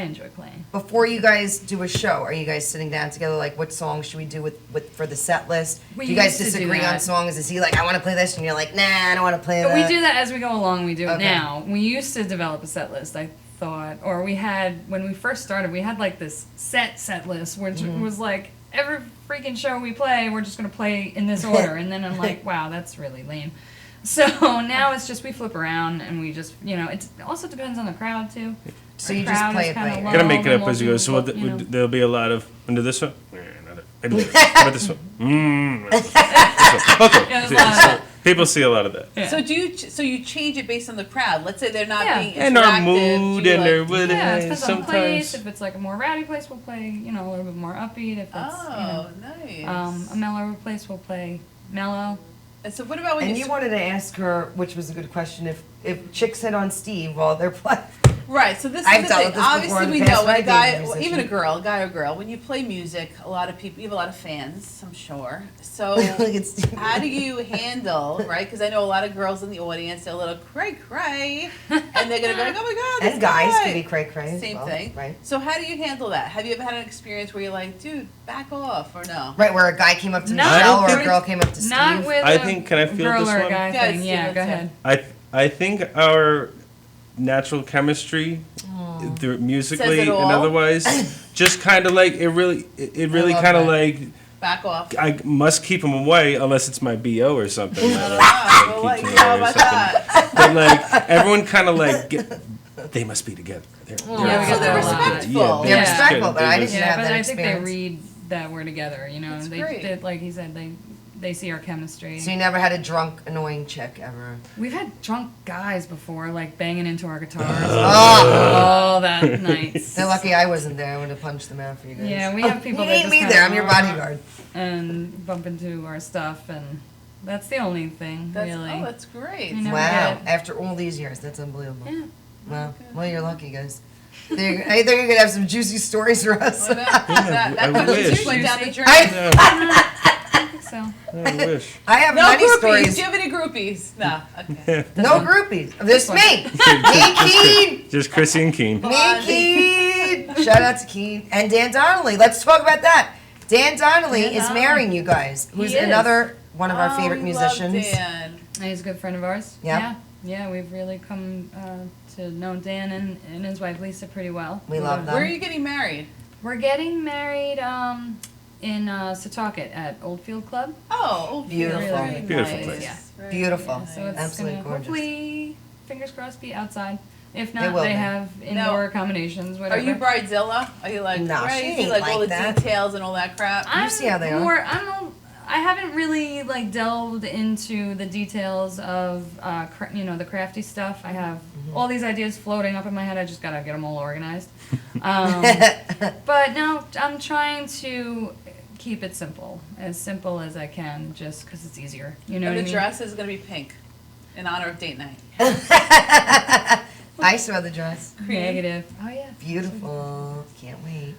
Speaker 6: enjoy playing.
Speaker 2: Before you guys do a show, are you guys sitting down together like what songs should we do with for the set list?
Speaker 6: We
Speaker 2: do you guys
Speaker 6: used to do
Speaker 2: disagree on
Speaker 6: that.
Speaker 2: songs? Is he like, I want to play this, and you're like, nah, I don't want to play
Speaker 6: But
Speaker 2: that?
Speaker 6: we do that as we go along. We do it
Speaker 2: Okay.
Speaker 6: now. We used to develop a set list, I thought, or we had when we first started. We had like this set list, which was like every freaking show we play, we're just gonna play in this order. And then I'm like, wow, that's really lame. So now it's just we flip around and we just it also depends on the crowd too.
Speaker 2: So
Speaker 6: Our
Speaker 2: you just
Speaker 6: crowd
Speaker 2: play
Speaker 6: is
Speaker 2: it by
Speaker 6: kinda
Speaker 2: ear.
Speaker 6: low,
Speaker 5: Gonna make it
Speaker 6: then
Speaker 5: up
Speaker 6: we'll
Speaker 5: as you go.
Speaker 6: do
Speaker 5: So
Speaker 6: what,
Speaker 5: there'll be a lot of under this one. Maybe how about this one? This one. Okay.
Speaker 6: Yeah, there's a lot of that.
Speaker 5: People see a lot of that.
Speaker 6: Yeah.
Speaker 1: So you change it based on the crowd? Let's say they're not
Speaker 6: Yeah.
Speaker 1: being interactive.
Speaker 5: And our mood
Speaker 1: do you
Speaker 5: and
Speaker 1: like-
Speaker 5: their with
Speaker 6: Yeah, it depends on the place.
Speaker 5: sometimes.
Speaker 6: If it's like a more rowdy place, we'll play, a little bit more upbeat. If it's,
Speaker 1: Oh, nice.
Speaker 6: a mellower place, we'll play mellow.
Speaker 1: And so what about when
Speaker 2: And
Speaker 1: you
Speaker 2: you wanted to ask her, which was a good question, if chicks hit on Steve while they're playing.
Speaker 1: right? So this is
Speaker 2: I've
Speaker 1: the
Speaker 2: dealt
Speaker 1: thing.
Speaker 2: with this before
Speaker 1: Obviously,
Speaker 2: in the
Speaker 1: we
Speaker 2: past
Speaker 1: know when a
Speaker 2: when I
Speaker 1: guy,
Speaker 2: dated a
Speaker 1: well,
Speaker 2: musician.
Speaker 1: even a guy or girl, when you play music, a lot of people, you have a lot of fans. I'm sure. So
Speaker 2: Look at Steve.
Speaker 1: how do you handle, right? Because I know a lot of girls in the audience, they're a little cray, and they're gonna be like, oh my god, this
Speaker 2: And guys
Speaker 1: guy.
Speaker 2: can be cray-cray as
Speaker 1: Same
Speaker 2: well,
Speaker 1: thing,
Speaker 2: right?
Speaker 1: So how do you handle that? Have you ever had an experience where you're like, dude, back off, or no?
Speaker 2: Right, where a guy came up to
Speaker 6: No.
Speaker 2: Michelle or
Speaker 1: I don't
Speaker 2: a girl came up to Steve.
Speaker 6: Not with
Speaker 5: I
Speaker 6: a
Speaker 5: think- can I field
Speaker 6: girl
Speaker 5: this
Speaker 6: or a
Speaker 5: one?
Speaker 6: guy
Speaker 1: Yeah,
Speaker 6: thing.
Speaker 1: Steve,
Speaker 6: Yeah,
Speaker 1: let's
Speaker 6: go
Speaker 1: hear.
Speaker 6: ahead.
Speaker 5: I think our natural chemistry, musically
Speaker 1: Says it
Speaker 5: and
Speaker 1: all.
Speaker 5: otherwise, just kind of like it really
Speaker 2: love
Speaker 5: kind of
Speaker 2: that.
Speaker 5: like
Speaker 1: Back off.
Speaker 5: I must keep him away unless it's my BO or something.
Speaker 1: I don't know. Well, like,
Speaker 5: Keep
Speaker 1: you
Speaker 5: him
Speaker 1: know
Speaker 5: away or
Speaker 1: about
Speaker 5: something.
Speaker 1: that.
Speaker 5: But like everyone kind of like they must be together. They're
Speaker 6: Yeah, we got
Speaker 1: So they're
Speaker 6: that a lot.
Speaker 1: respectful.
Speaker 2: They're
Speaker 6: Yeah.
Speaker 2: respectful, but I
Speaker 5: They
Speaker 2: didn't
Speaker 5: just-
Speaker 2: have
Speaker 6: but
Speaker 2: that
Speaker 6: I think they
Speaker 2: experience.
Speaker 6: read that we're together.
Speaker 1: That's
Speaker 6: They
Speaker 1: great.
Speaker 6: did, like he said, they see our chemistry.
Speaker 2: So you never had a drunk, annoying chick ever?
Speaker 6: We've had drunk guys before, like banging into our guitars.
Speaker 2: Oh,
Speaker 6: Oh, that night.
Speaker 2: they're lucky I wasn't there. I would have punched them out for you guys.
Speaker 6: Yeah, we have people
Speaker 2: You
Speaker 6: that
Speaker 2: need
Speaker 6: just
Speaker 2: me
Speaker 6: kinda
Speaker 2: there. I'm your
Speaker 6: come up
Speaker 2: bodyguard.
Speaker 6: and bump into our stuff, and that's the only thing,
Speaker 1: That's,
Speaker 6: really.
Speaker 1: oh, that's great.
Speaker 6: You know,
Speaker 2: Wow.
Speaker 6: Yeah.
Speaker 2: After all these years, that's unbelievable.
Speaker 6: Yeah.
Speaker 2: Wow. Well, you're lucky, guys. I thought you were gonna have some juicy stories for us.
Speaker 1: Well, that
Speaker 5: I
Speaker 1: that
Speaker 5: wish.
Speaker 1: went down the drain.
Speaker 6: I think so.
Speaker 5: I wish.
Speaker 2: I have
Speaker 1: No
Speaker 2: many
Speaker 1: groupies.
Speaker 2: stories.
Speaker 1: Do you have any groupies? No. Okay.
Speaker 2: No groupies. This me. Me, Keen.
Speaker 5: Just Chrissy and Keen.
Speaker 2: Me, Keen. Shout out to Keen and Dan Donnelly. Let's talk about that. Dan Donnelly
Speaker 6: Dan
Speaker 2: is
Speaker 6: Donnelly.
Speaker 2: marrying you guys, who's
Speaker 6: He is.
Speaker 2: another one of our
Speaker 1: Oh,
Speaker 2: favorite
Speaker 1: we love
Speaker 2: musicians.
Speaker 1: Dan.
Speaker 6: He's a good friend of ours.
Speaker 2: Yep.
Speaker 6: Yeah, we've really come to know Dan and his wife Lisa pretty well.
Speaker 2: We love them.
Speaker 1: Where are you getting married?
Speaker 6: We're getting married in Setauket at Oldfield Club.
Speaker 1: Oh,
Speaker 2: Beautiful.
Speaker 1: very
Speaker 5: Beautiful
Speaker 1: nice.
Speaker 5: place.
Speaker 6: Yeah.
Speaker 1: Very
Speaker 2: Beautiful.
Speaker 1: nice.
Speaker 6: So it's
Speaker 2: Absolutely
Speaker 6: gonna
Speaker 2: gorgeous.
Speaker 6: hopefully, fingers crossed, be outside. If
Speaker 2: It
Speaker 6: not,
Speaker 2: will
Speaker 6: they
Speaker 2: be.
Speaker 6: have indoor accommodations,
Speaker 1: Are
Speaker 6: whatever.
Speaker 1: you bridezilla? Are you like
Speaker 2: No, she
Speaker 1: crazy,
Speaker 2: ain't
Speaker 1: like
Speaker 2: like
Speaker 1: all the
Speaker 2: that.
Speaker 1: details and all that crap?
Speaker 6: I'm
Speaker 2: see how they are.
Speaker 6: more, I haven't really like delved into the details of the crafty stuff. I have
Speaker 2: Mm-hmm.
Speaker 6: all these ideas floating up in my head. I just gotta get them all organized. But no, I'm trying to keep it simple as I can, just because it's easier. You know
Speaker 1: And
Speaker 6: what I
Speaker 1: the
Speaker 6: mean?
Speaker 1: dress is gonna be pink, in honor of date night.
Speaker 2: I saw the dress.
Speaker 6: Negative. Oh yeah.
Speaker 2: Beautiful. Can't wait.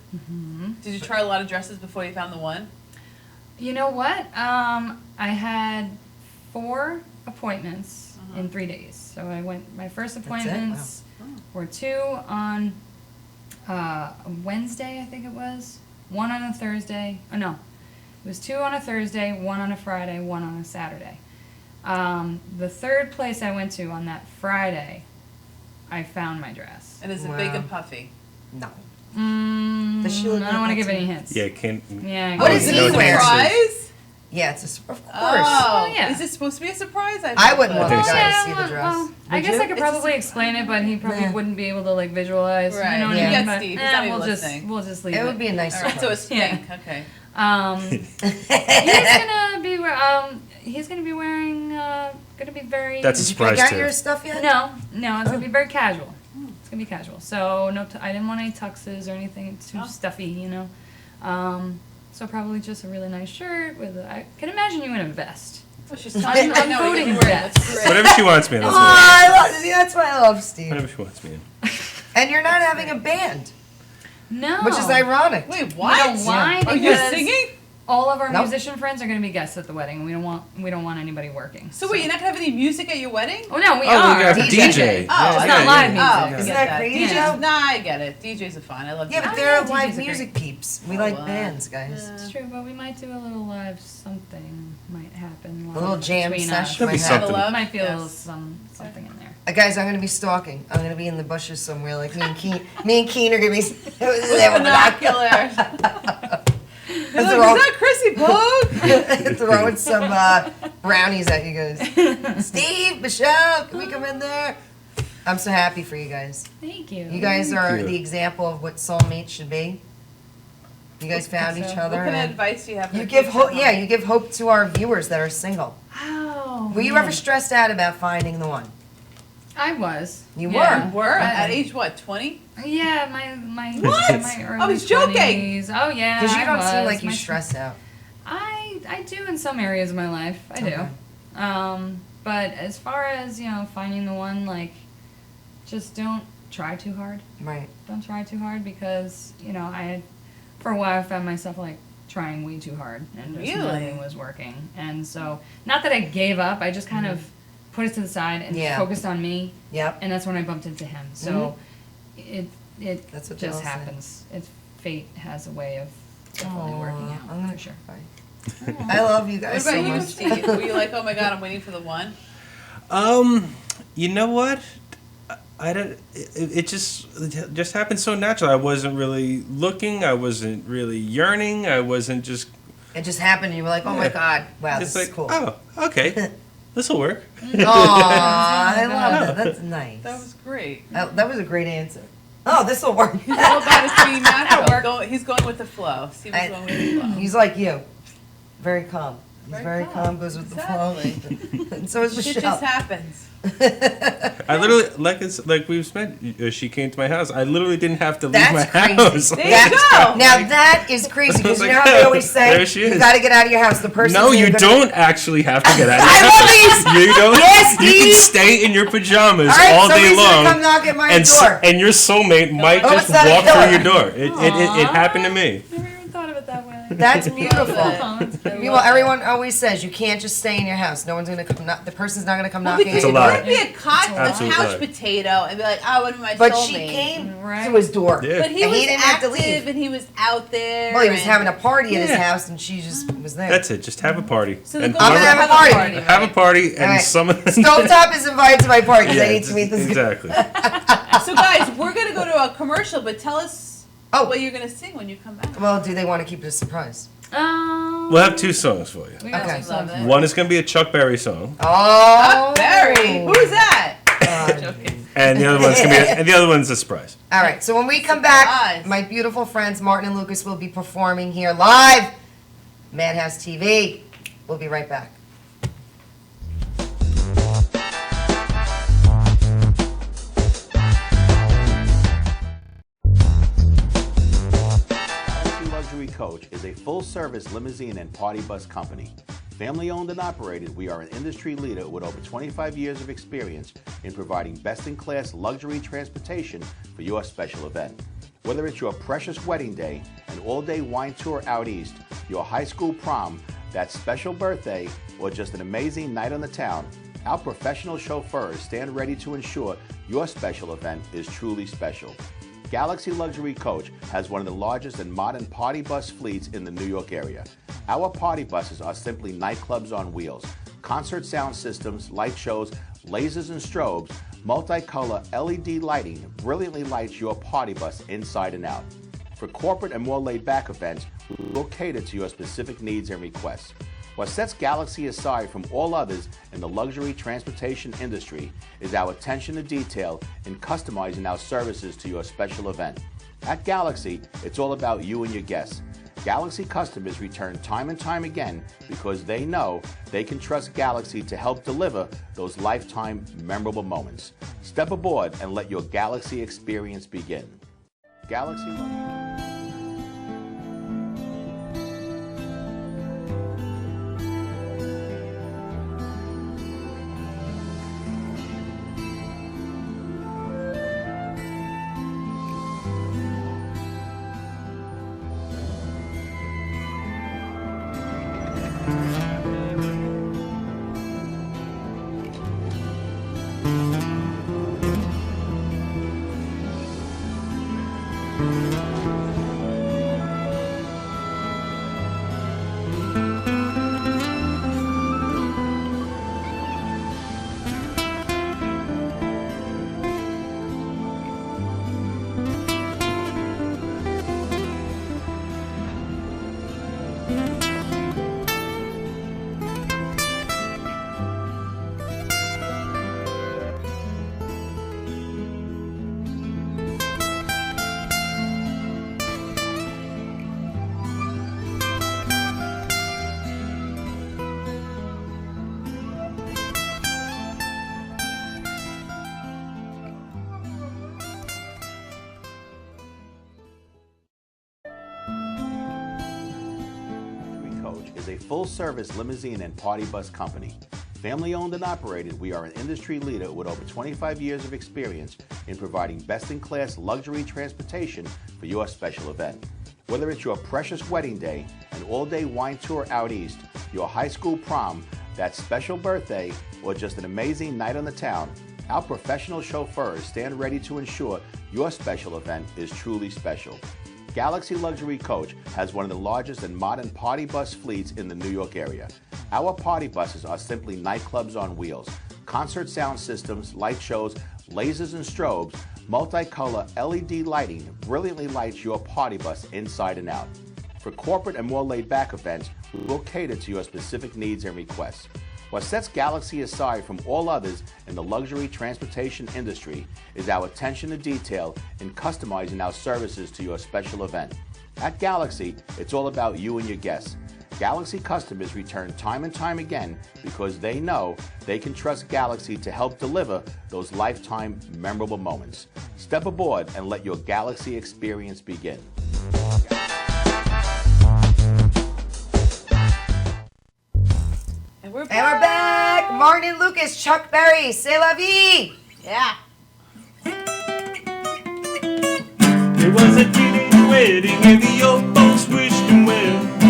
Speaker 1: Did you try a lot of dresses before you found the one?
Speaker 6: You know what? I had 4 appointments in 3 days. So I went. My first
Speaker 2: it?
Speaker 6: appointments were 2 on a Wednesday, I think it was. 1 on a Thursday. Oh no, it was 2 on a Thursday, 1 on a Friday, 1 on a Saturday. The third place I went to on that Friday, I found my dress.
Speaker 1: And is it big
Speaker 2: Wow.
Speaker 1: and puffy?
Speaker 2: No.
Speaker 6: Does
Speaker 2: she look
Speaker 6: I don't
Speaker 2: like
Speaker 6: want to
Speaker 2: that
Speaker 6: give
Speaker 2: too?
Speaker 6: any hints.
Speaker 5: Yeah, can't.
Speaker 6: Yeah.
Speaker 2: What
Speaker 6: I
Speaker 2: does
Speaker 6: guess-
Speaker 2: he
Speaker 1: Is it a
Speaker 2: wear?
Speaker 1: surprise?
Speaker 2: Yeah, of course.
Speaker 1: Oh,
Speaker 6: yeah.
Speaker 1: Is it supposed to be a surprise?
Speaker 2: I wouldn't want
Speaker 5: think
Speaker 2: to
Speaker 5: so.
Speaker 2: guys see the
Speaker 6: well,
Speaker 2: dress.
Speaker 6: I
Speaker 2: Would
Speaker 6: guess
Speaker 2: you?
Speaker 6: I could probably explain it, but he probably
Speaker 2: Nah.
Speaker 6: wouldn't be able to like visualize.
Speaker 1: Right.
Speaker 6: You know what
Speaker 2: Yeah.
Speaker 6: I mean?
Speaker 1: You
Speaker 6: But,
Speaker 1: got Steve. He's not even
Speaker 6: we'll
Speaker 1: listening.
Speaker 6: we'll just leave
Speaker 2: It would be a nice
Speaker 1: All right, so it's
Speaker 2: surprise.
Speaker 1: pink. Okay.
Speaker 6: He's gonna be wearing gonna be very.
Speaker 5: That's a
Speaker 2: Did you pick
Speaker 5: surprise
Speaker 2: out your
Speaker 5: too.
Speaker 2: stuff yet?
Speaker 6: no, it's gonna be very casual. It's gonna be casual. So no, I didn't want any tuxes or anything too stuffy, you know. So probably just a really nice shirt with. I can imagine you in a vest.
Speaker 1: Oh, she's talking.
Speaker 6: I'm
Speaker 1: I know what
Speaker 6: voting
Speaker 1: you're wearing.
Speaker 6: yes.
Speaker 1: That's great.
Speaker 5: Whatever she wants me in.
Speaker 2: Oh,
Speaker 5: That's what,
Speaker 2: that's why I love Steve.
Speaker 5: whatever she wants me in.
Speaker 2: And you're not having a band,
Speaker 6: No.
Speaker 2: which is ironic.
Speaker 1: Wait,
Speaker 6: You
Speaker 1: what?
Speaker 6: know why?
Speaker 1: Are you
Speaker 6: Because
Speaker 1: singing?
Speaker 6: all of our
Speaker 2: Nope.
Speaker 6: musician friends are going to be guests at the wedding. We don't want anybody working.
Speaker 1: So wait, you're not gonna have any music at your wedding?
Speaker 6: Oh no, we
Speaker 5: Oh,
Speaker 6: are.
Speaker 5: we got a
Speaker 2: DJ.
Speaker 5: DJ.
Speaker 1: Oh,
Speaker 6: It's
Speaker 1: I
Speaker 6: not
Speaker 1: get
Speaker 6: live
Speaker 1: it.
Speaker 6: music.
Speaker 1: Oh,
Speaker 2: Isn't
Speaker 1: forget
Speaker 2: that crazy,
Speaker 6: Yeah.
Speaker 2: Joe?
Speaker 1: Nah, I get it. DJs are fine. I love
Speaker 2: Yeah, but
Speaker 1: DJs.
Speaker 2: they're
Speaker 6: yeah,
Speaker 2: live
Speaker 6: DJs are
Speaker 2: music peeps. We
Speaker 1: Oh,
Speaker 2: like
Speaker 1: wow.
Speaker 2: bands, guys.
Speaker 6: It's true, but we might do a little live something. Might happen.
Speaker 2: A little jam
Speaker 6: between
Speaker 2: session
Speaker 6: us.
Speaker 5: That'd be
Speaker 2: might
Speaker 5: something.
Speaker 2: happen.
Speaker 6: Might be a little
Speaker 1: Yes.
Speaker 6: something in there.
Speaker 2: Guys, I'm gonna be stalking. I'm gonna be in the bushes somewhere. Like me and Keen are gonna be.
Speaker 1: Binoculars. You're like,
Speaker 2: Throw-
Speaker 1: is that Chrissy Pogue?
Speaker 2: throwing some brownies at you guys. Steve, Michelle, can we come in there? I'm so happy for you guys.
Speaker 6: Thank you.
Speaker 2: You guys are
Speaker 5: you.
Speaker 2: the example of what soulmates should be. You guys found
Speaker 6: so.
Speaker 2: each
Speaker 1: What
Speaker 2: other.
Speaker 1: kind of
Speaker 2: and
Speaker 1: advice do you have? For
Speaker 2: you give
Speaker 1: kids
Speaker 2: hope.
Speaker 1: at
Speaker 2: Yeah,
Speaker 1: home?
Speaker 2: you give hope to our viewers that are single.
Speaker 6: Oh.
Speaker 2: Were you
Speaker 6: man.
Speaker 2: ever stressed out about finding the one?
Speaker 6: I was.
Speaker 2: You
Speaker 6: Yeah.
Speaker 1: Were at
Speaker 6: I-
Speaker 1: age what? 20?
Speaker 6: Yeah, my
Speaker 1: What?
Speaker 6: my early
Speaker 1: I was joking.
Speaker 6: 20s. Oh yeah.
Speaker 2: Because you
Speaker 6: I
Speaker 2: don't seem
Speaker 6: was.
Speaker 2: like you
Speaker 6: My-
Speaker 2: stress out.
Speaker 6: I do in some areas of my life. I do.
Speaker 2: Okay.
Speaker 6: But as far as, finding the one, like, just don't try too hard.
Speaker 2: Right.
Speaker 6: Don't try too hard because, I had, for a while, I found myself, like, trying way too hard and just
Speaker 1: Really?
Speaker 6: nothing was working. And so, not that I gave up, I just kind of put it to the side and
Speaker 2: Yeah.
Speaker 6: focused on me.
Speaker 2: Yep.
Speaker 6: And that's when I bumped into him. So, it
Speaker 2: That's what they all
Speaker 6: just
Speaker 2: say.
Speaker 6: happens. Fate has a way of definitely working out,
Speaker 2: I'm gonna
Speaker 6: for sure.
Speaker 2: cry. I love you
Speaker 1: What
Speaker 2: guys
Speaker 1: about
Speaker 2: so
Speaker 1: you,
Speaker 2: much.
Speaker 1: Steve? Were you like, oh my god, I'm waiting for the one?
Speaker 5: You know what? I don't. It just happened so natural. I wasn't really looking. I wasn't really yearning. I wasn't just.
Speaker 2: It just happened, and you were like, "Oh my
Speaker 5: Yeah.
Speaker 2: God, wow,
Speaker 5: Just
Speaker 2: this
Speaker 5: like,
Speaker 2: is cool."
Speaker 5: oh, okay, this will work.
Speaker 2: Aw, I love that. That's nice.
Speaker 1: That was great.
Speaker 2: That was a great answer. Oh, this will work.
Speaker 1: He's all about it being natural. He's going with the flow. Steve was
Speaker 2: I-
Speaker 1: going with the flow.
Speaker 2: He's like you, very calm. He's
Speaker 1: Very
Speaker 2: very
Speaker 1: calm.
Speaker 2: calm, goes with the flow. And so is
Speaker 1: Shit
Speaker 2: Michelle.
Speaker 1: just happens.
Speaker 5: I literally, like we've spent. She came to my house. I literally didn't have to leave
Speaker 2: That's
Speaker 5: my
Speaker 2: crazy.
Speaker 5: house.
Speaker 1: There you
Speaker 2: That's-
Speaker 1: go.
Speaker 2: Now that is crazy because you know how they always say
Speaker 5: There she
Speaker 2: you
Speaker 5: is.
Speaker 2: got to get out of your house. The person.
Speaker 5: No, you don't actually have to get out.
Speaker 2: I love these.
Speaker 5: You don't.
Speaker 2: Yes,
Speaker 5: You can
Speaker 2: Steve.
Speaker 5: stay in your pajamas
Speaker 2: All right,
Speaker 5: all day
Speaker 2: somebody's
Speaker 5: long.
Speaker 2: gonna come knock at my
Speaker 5: and
Speaker 2: door.
Speaker 5: and your soulmate might
Speaker 2: Oh,
Speaker 5: just
Speaker 2: it's not a
Speaker 5: walk
Speaker 2: killer.
Speaker 5: through your door. It happened to me.
Speaker 6: Never even thought of it that way.
Speaker 2: That's beautiful.
Speaker 6: Comments. I
Speaker 2: Meanwhile,
Speaker 6: love that.
Speaker 2: everyone always says you can't just stay in your house. No one's gonna come. The person's not gonna come
Speaker 1: Well,
Speaker 2: knocking
Speaker 1: because
Speaker 2: at
Speaker 1: you
Speaker 2: your
Speaker 5: a
Speaker 2: door.
Speaker 5: lie.
Speaker 1: couldn't be a
Speaker 5: Absolute
Speaker 1: couch
Speaker 5: lie.
Speaker 1: potato and be like, oh, what am I
Speaker 2: But
Speaker 1: soulmate?
Speaker 2: she came
Speaker 6: Right.
Speaker 2: to his door.
Speaker 5: Yeah.
Speaker 1: But he
Speaker 2: And
Speaker 1: was
Speaker 2: he didn't have to
Speaker 1: active
Speaker 2: leave.
Speaker 1: and he was out there.
Speaker 2: Well, he was
Speaker 1: and-
Speaker 2: having a party at his
Speaker 5: Yeah.
Speaker 2: house, and she just was there.
Speaker 5: That's it. Just have a party.
Speaker 1: So the
Speaker 5: And
Speaker 1: goal
Speaker 2: I'm
Speaker 1: is
Speaker 2: gonna
Speaker 1: to
Speaker 2: have a party.
Speaker 5: have a
Speaker 1: right?
Speaker 5: party, and
Speaker 2: All right.
Speaker 5: some of them.
Speaker 2: Stovetop is invited to my party because I
Speaker 5: Yeah,
Speaker 2: need to meet this guy.
Speaker 5: exactly.
Speaker 1: So guys, we're gonna go to a commercial, but tell us what you're gonna sing when you come back.
Speaker 2: Well, do they want to keep it a surprise?
Speaker 5: We'll have two songs for you.
Speaker 6: We got
Speaker 2: Okay.
Speaker 6: some songs.
Speaker 1: Love it.
Speaker 5: One is going to be a Chuck Berry song,
Speaker 2: Oh,
Speaker 1: Barry, who's that? Joking.
Speaker 5: and the other one's going to be, and the other one's a surprise.
Speaker 2: All right. So when we come back,
Speaker 1: Surprise.
Speaker 2: my beautiful friends Martin and Lucas will be performing here live, Madhouse TV. We'll be right back.
Speaker 7: Galaxy Luxury Coach is a full-service limousine and party bus company. Family-owned and operated, we are an industry leader with over 25 years of experience in providing best-in-class luxury transportation for your special event. Whether it's your precious wedding day, an all-day wine tour out east, your high school prom, that special birthday, or just an amazing night on the town, our professional chauffeurs stand ready to ensure your special event is truly special. Galaxy Luxury Coach has one of the largest and modern party bus fleets in the New York area. Our party buses are simply nightclubs on wheels. Concert sound systems, light shows, lasers and strobes, multicolor LED lighting brilliantly lights your party bus inside and out. For corporate and more laid-back events, we will cater to your specific needs and requests. What sets Galaxy aside from all others in the luxury transportation industry is our attention to detail in customizing our services to your special event. At Galaxy, it's all about you and your guests. Galaxy customers return time and time again because they know they can trust Galaxy to help deliver those lifetime memorable moments. Step aboard and let your Galaxy experience begin. Galaxy. Coach is a full-service limousine and party bus company. Family-owned and operated, we are an industry leader with over 25 years of experience in providing best-in-class luxury transportation for your special event. Whether it's your precious wedding day, an all-day wine tour out east, your high school prom, that special birthday, or just an amazing night on the town, our professional chauffeurs stand ready to ensure your special event is truly special. Galaxy Luxury Coach has one of the largest and modern party bus fleets in the New York area. Our party buses are simply nightclubs on wheels. Concert sound systems, light shows, lasers and strobes, multicolor LED lighting brilliantly lights your party bus inside and out. For corporate and more laid-back events, we will cater to your specific needs and requests. What sets Galaxy aside from all others in the luxury transportation industry is our attention to detail in customizing our services to your special event. At Galaxy, it's all about you and your guests. Galaxy customers return time and time again because they know they can trust Galaxy to help deliver those lifetime memorable moments. Step aboard and let your Galaxy experience begin.
Speaker 1: And we're
Speaker 2: And we're back. Martin and Lucas, Chuck Berry, c'est la vie.
Speaker 1: Yeah.
Speaker 5: It was a teenage wedding and the old folks wished him well.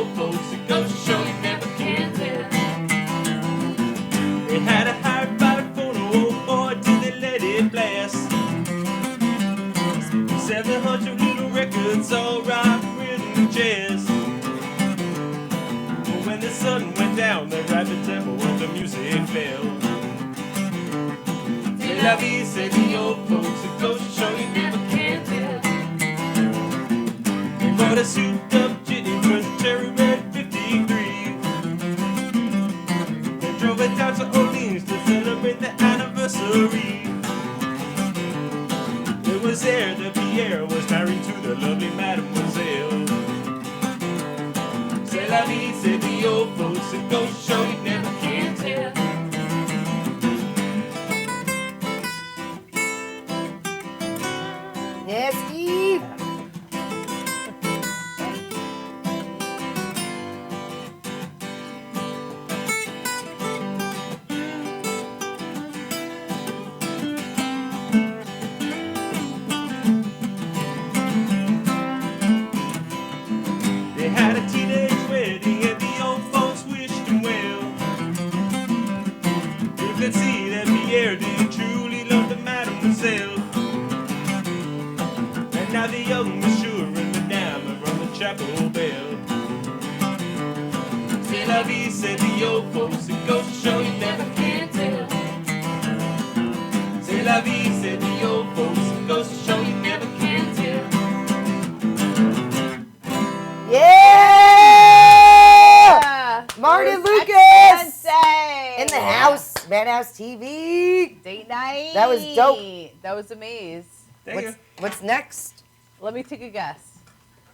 Speaker 5: old folks, it goes to show you never can tell. They had a high-five phone, old boy, till they let it blast. 700 little records, all rock, rhythm, and jazz. But when the sun went down, the rapid tempo of the music fell. C'est la vie, said the old folks, it goes to show you never can tell. They bought a souped-up jitney with a cherry red 53. They drove it down to Orleans to celebrate the anniversary. It was there that Pierre was married to the lovely Mademoiselle. C'est la vie, said the old folks, it goes to show you never can tell.
Speaker 2: Yes, Steve.
Speaker 5: They had a teenage wedding and the old folks wished him well. You could see that Pierre did truly love the Mademoiselle. And now the young monsieur and madame have rung the chapel bell. C'est la vie, said the old folks, it goes to show you never can tell. C'est la vie, said the old folks, it goes to show you never can tell.
Speaker 2: Yeah! Martin
Speaker 1: It was
Speaker 2: Lucas
Speaker 1: Beyonce.
Speaker 2: in the house. Madhouse TV.
Speaker 1: Date night.
Speaker 2: That was dope.
Speaker 1: That was amazing.
Speaker 2: What's next?
Speaker 1: Let me take a guess.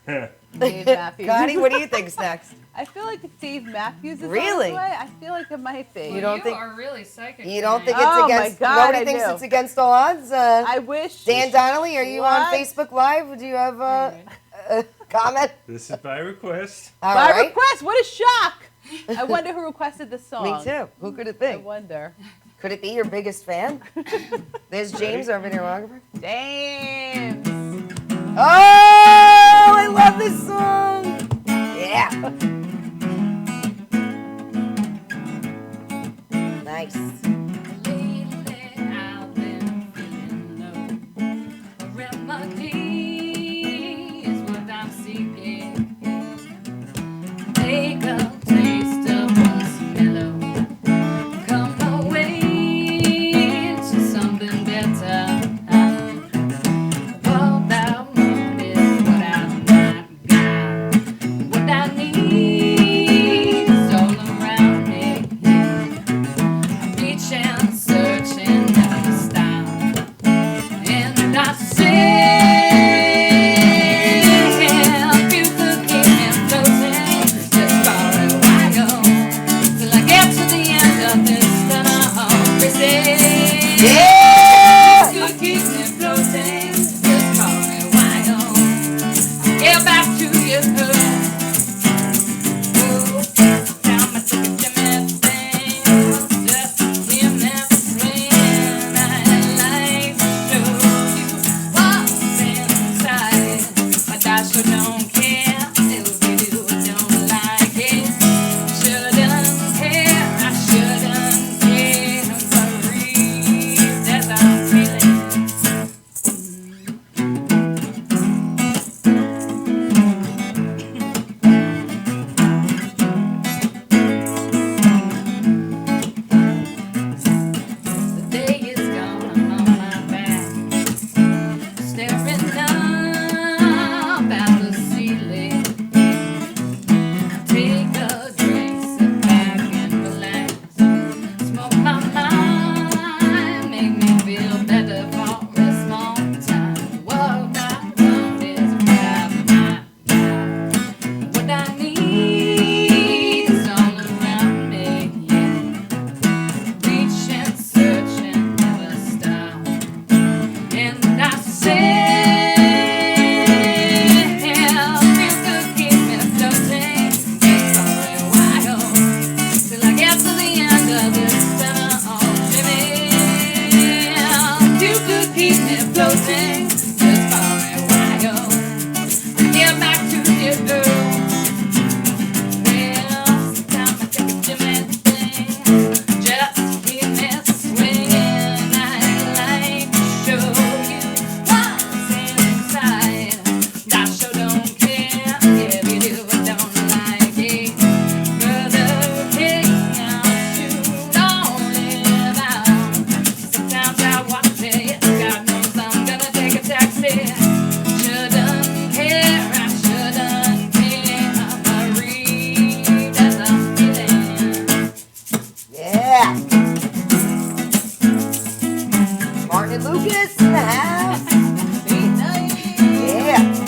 Speaker 5: you.
Speaker 1: Dave Matthews.
Speaker 2: Connie, what do you think's next?
Speaker 1: I feel like it's Dave Matthews is
Speaker 2: Really?
Speaker 1: on his way. I feel like it might be.
Speaker 2: You don't
Speaker 6: you
Speaker 2: think-
Speaker 6: are really psychic.
Speaker 2: You don't think
Speaker 6: tonight.
Speaker 2: it's
Speaker 1: Oh my
Speaker 2: against?
Speaker 1: God,
Speaker 2: Nobody
Speaker 1: I
Speaker 2: thinks
Speaker 1: do.
Speaker 2: it's against all odds.
Speaker 1: I wish.
Speaker 2: Dan Donnelly, are you on
Speaker 1: What?
Speaker 2: Facebook Live? Do you have a comment?
Speaker 5: This is by request.
Speaker 2: All
Speaker 1: By
Speaker 2: right.
Speaker 1: request. What a shock! I wonder who requested this song.
Speaker 2: Me too. Who could it
Speaker 1: I
Speaker 2: be?
Speaker 1: wonder.
Speaker 2: Could it be your biggest fan? There's James over there, Walker.
Speaker 1: James.
Speaker 2: Oh, I love this song. Yeah. Nice.
Speaker 6: Lately I've been feeling low. A remedy is what I'm seeking. Take a taste of what's mellow. Come away to something better. What I want is what I've not got. What I need is all around me. Reaching, searching, never stop. And I say, if you could keep me floating just for a while, till I get to the end of this tunnel, crazy.
Speaker 2: Yeah.
Speaker 6: If you could keep me floating just for a while, get back to your home. Down my ticket, Jimmy thing, just hear me sing. I'd like to show you what's inside, but I sure don't care if you don't like it. Shouldn't care, I shouldn't care, worry that I'm feeling. The day is gone, I'm on my back, staring up at the ceiling. Take a drink, sit back and relax. Smoke my mind, make me feel better for a small time. What I want is what I've not got. What I need is all around me, yeah. Reaching, searching, never stop. And I say, if you could keep me floating just for a while, till I get to the end of this tunnel, Jimmy. If you could keep me floating just for a while, get back to your girl.
Speaker 2: Martin Lucas in the house. Yeah.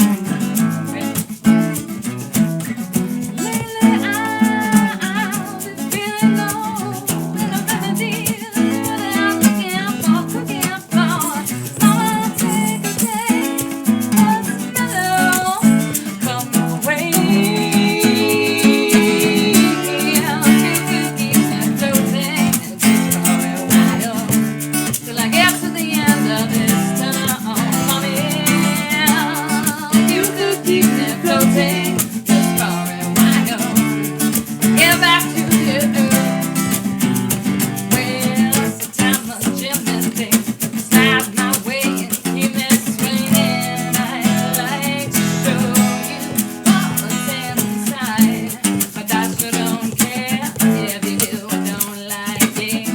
Speaker 6: Till I get to the end of this tunnel, mommy. You could keep me floating just for a while. Get back to you. Well, sometimes a gymnastic slides my way and keep me swinging. I like to show you what's inside, but I sure don't care if you do or don't like it.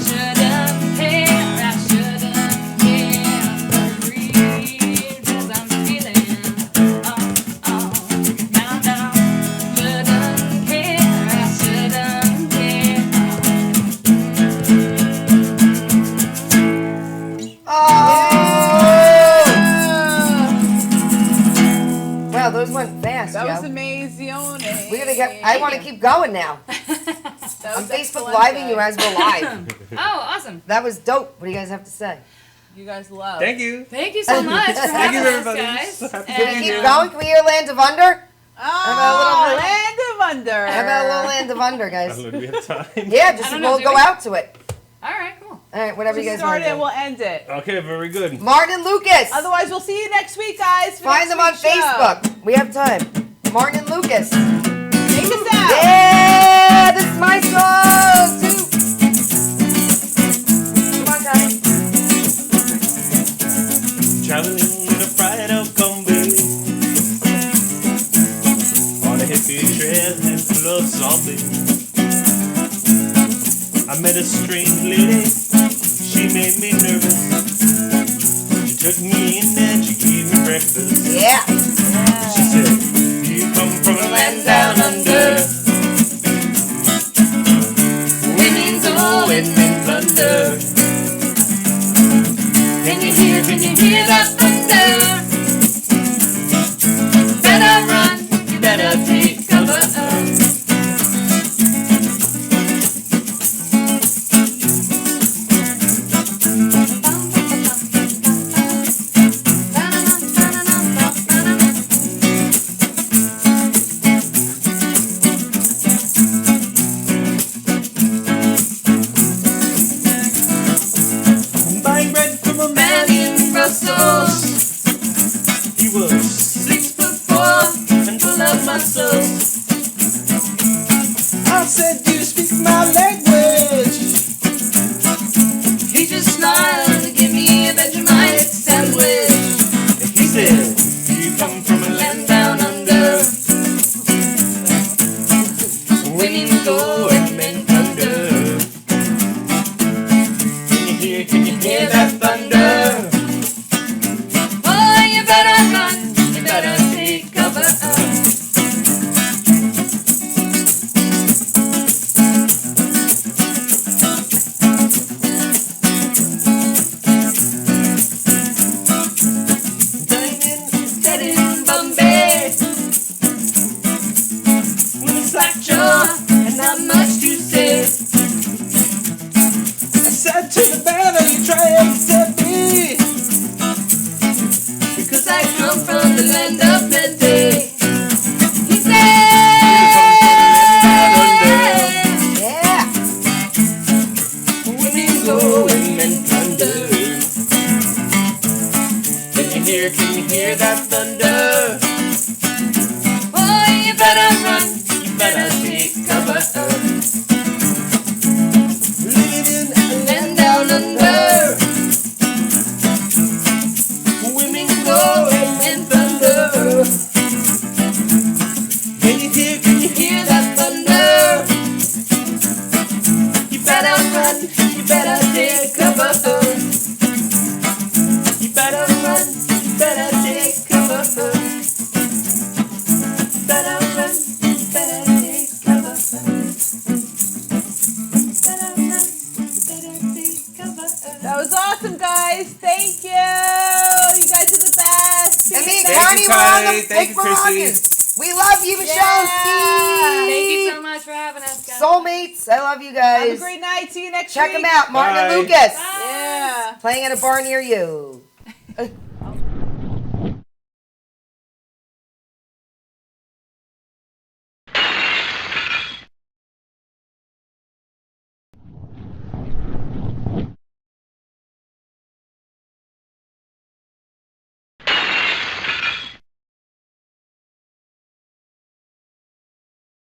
Speaker 6: Shouldn't care, I shouldn't care. The reasons I'm feeling, down, down. Shouldn't care, I shouldn't care.
Speaker 2: Oh! Wow, those went fast,
Speaker 1: That was
Speaker 2: yo.
Speaker 1: amazing.
Speaker 2: We're gonna get. I want to keep going now. I'm Facebook Living you as we're live.
Speaker 6: Oh, awesome.
Speaker 2: That was dope. What do you guys have to say?
Speaker 1: You guys love.
Speaker 5: Thank you.
Speaker 6: Thank you so much for
Speaker 2: Thank
Speaker 5: you,
Speaker 6: having us,
Speaker 5: everybody.
Speaker 6: guys.
Speaker 5: So happy to
Speaker 2: Can
Speaker 5: be
Speaker 2: we
Speaker 5: here.
Speaker 2: keep going? Can we hear Land of Under?
Speaker 1: Oh, Land of Under.
Speaker 2: How about a little Land of Under,
Speaker 5: I
Speaker 2: guys?
Speaker 5: don't know, do we have time?
Speaker 2: Yeah, just
Speaker 6: I don't know,
Speaker 2: we'll
Speaker 6: do
Speaker 2: go
Speaker 6: we?
Speaker 2: out to it.
Speaker 6: All right, cool.
Speaker 2: All right, whatever you
Speaker 1: Just
Speaker 2: guys want
Speaker 1: start
Speaker 2: to
Speaker 1: it,
Speaker 2: do.
Speaker 1: we'll end it.
Speaker 5: Okay, very good.
Speaker 2: Martin and Lucas.
Speaker 1: Otherwise, we'll see you next week, guys. for
Speaker 2: Find
Speaker 1: next
Speaker 2: them on
Speaker 1: week's show.
Speaker 2: Facebook. We have time. Martin and Lucas.
Speaker 1: Take us out.
Speaker 2: Yeah, this is my song too. Come on, guys.
Speaker 5: Traveling in a bridal combi on a hippie trail and full of zombies. I met a strange lady, she made me nervous. She took me in and she gave me breakfast.
Speaker 2: Yeah.
Speaker 5: She said, you come from a land down under. Women's all women thunder. Can you hear that thunder? Better run, you better take cover. Buying bread from a man in Brussels. He was 6'4" and full of muscles. I said, do you speak my language? He just smiled and gave me a Vegemite sandwich. And he said, do you come from a land down under? Women go and men thunder. Can you hear that thunder? Oh, you better run, you better take cover. Diamond, dead in Bombay. With a slack jaw and not much to say. I said to the man, are you trying to be? Because I come from the land of plenty. He said,
Speaker 2: Yeah.
Speaker 5: women go and men thunder. Can you hear that thunder? Oh, you better run, you better take cover. Living in a land down under. Women go and men thunder. Can you hear that thunder? You better run, you better take cover. You better run, you better take cover.
Speaker 1: That was awesome, guys. Thank you. You guys are the best.
Speaker 2: And me and
Speaker 5: Thank you,
Speaker 2: Connie were on
Speaker 5: Connie.
Speaker 2: the
Speaker 5: Thank
Speaker 2: Big
Speaker 5: you, Chrissy.
Speaker 2: Maracas. We love you, Michelle.
Speaker 1: Yeah.
Speaker 6: Thank you
Speaker 2: Steve.
Speaker 6: so much for having us, guys.
Speaker 2: Soulmates. I love you guys.
Speaker 1: Have a great night. See you next
Speaker 2: Check
Speaker 1: week.
Speaker 2: them out. Martin
Speaker 5: Bye.
Speaker 2: and Lucas.
Speaker 1: Yeah.
Speaker 2: Playing at a bar near you.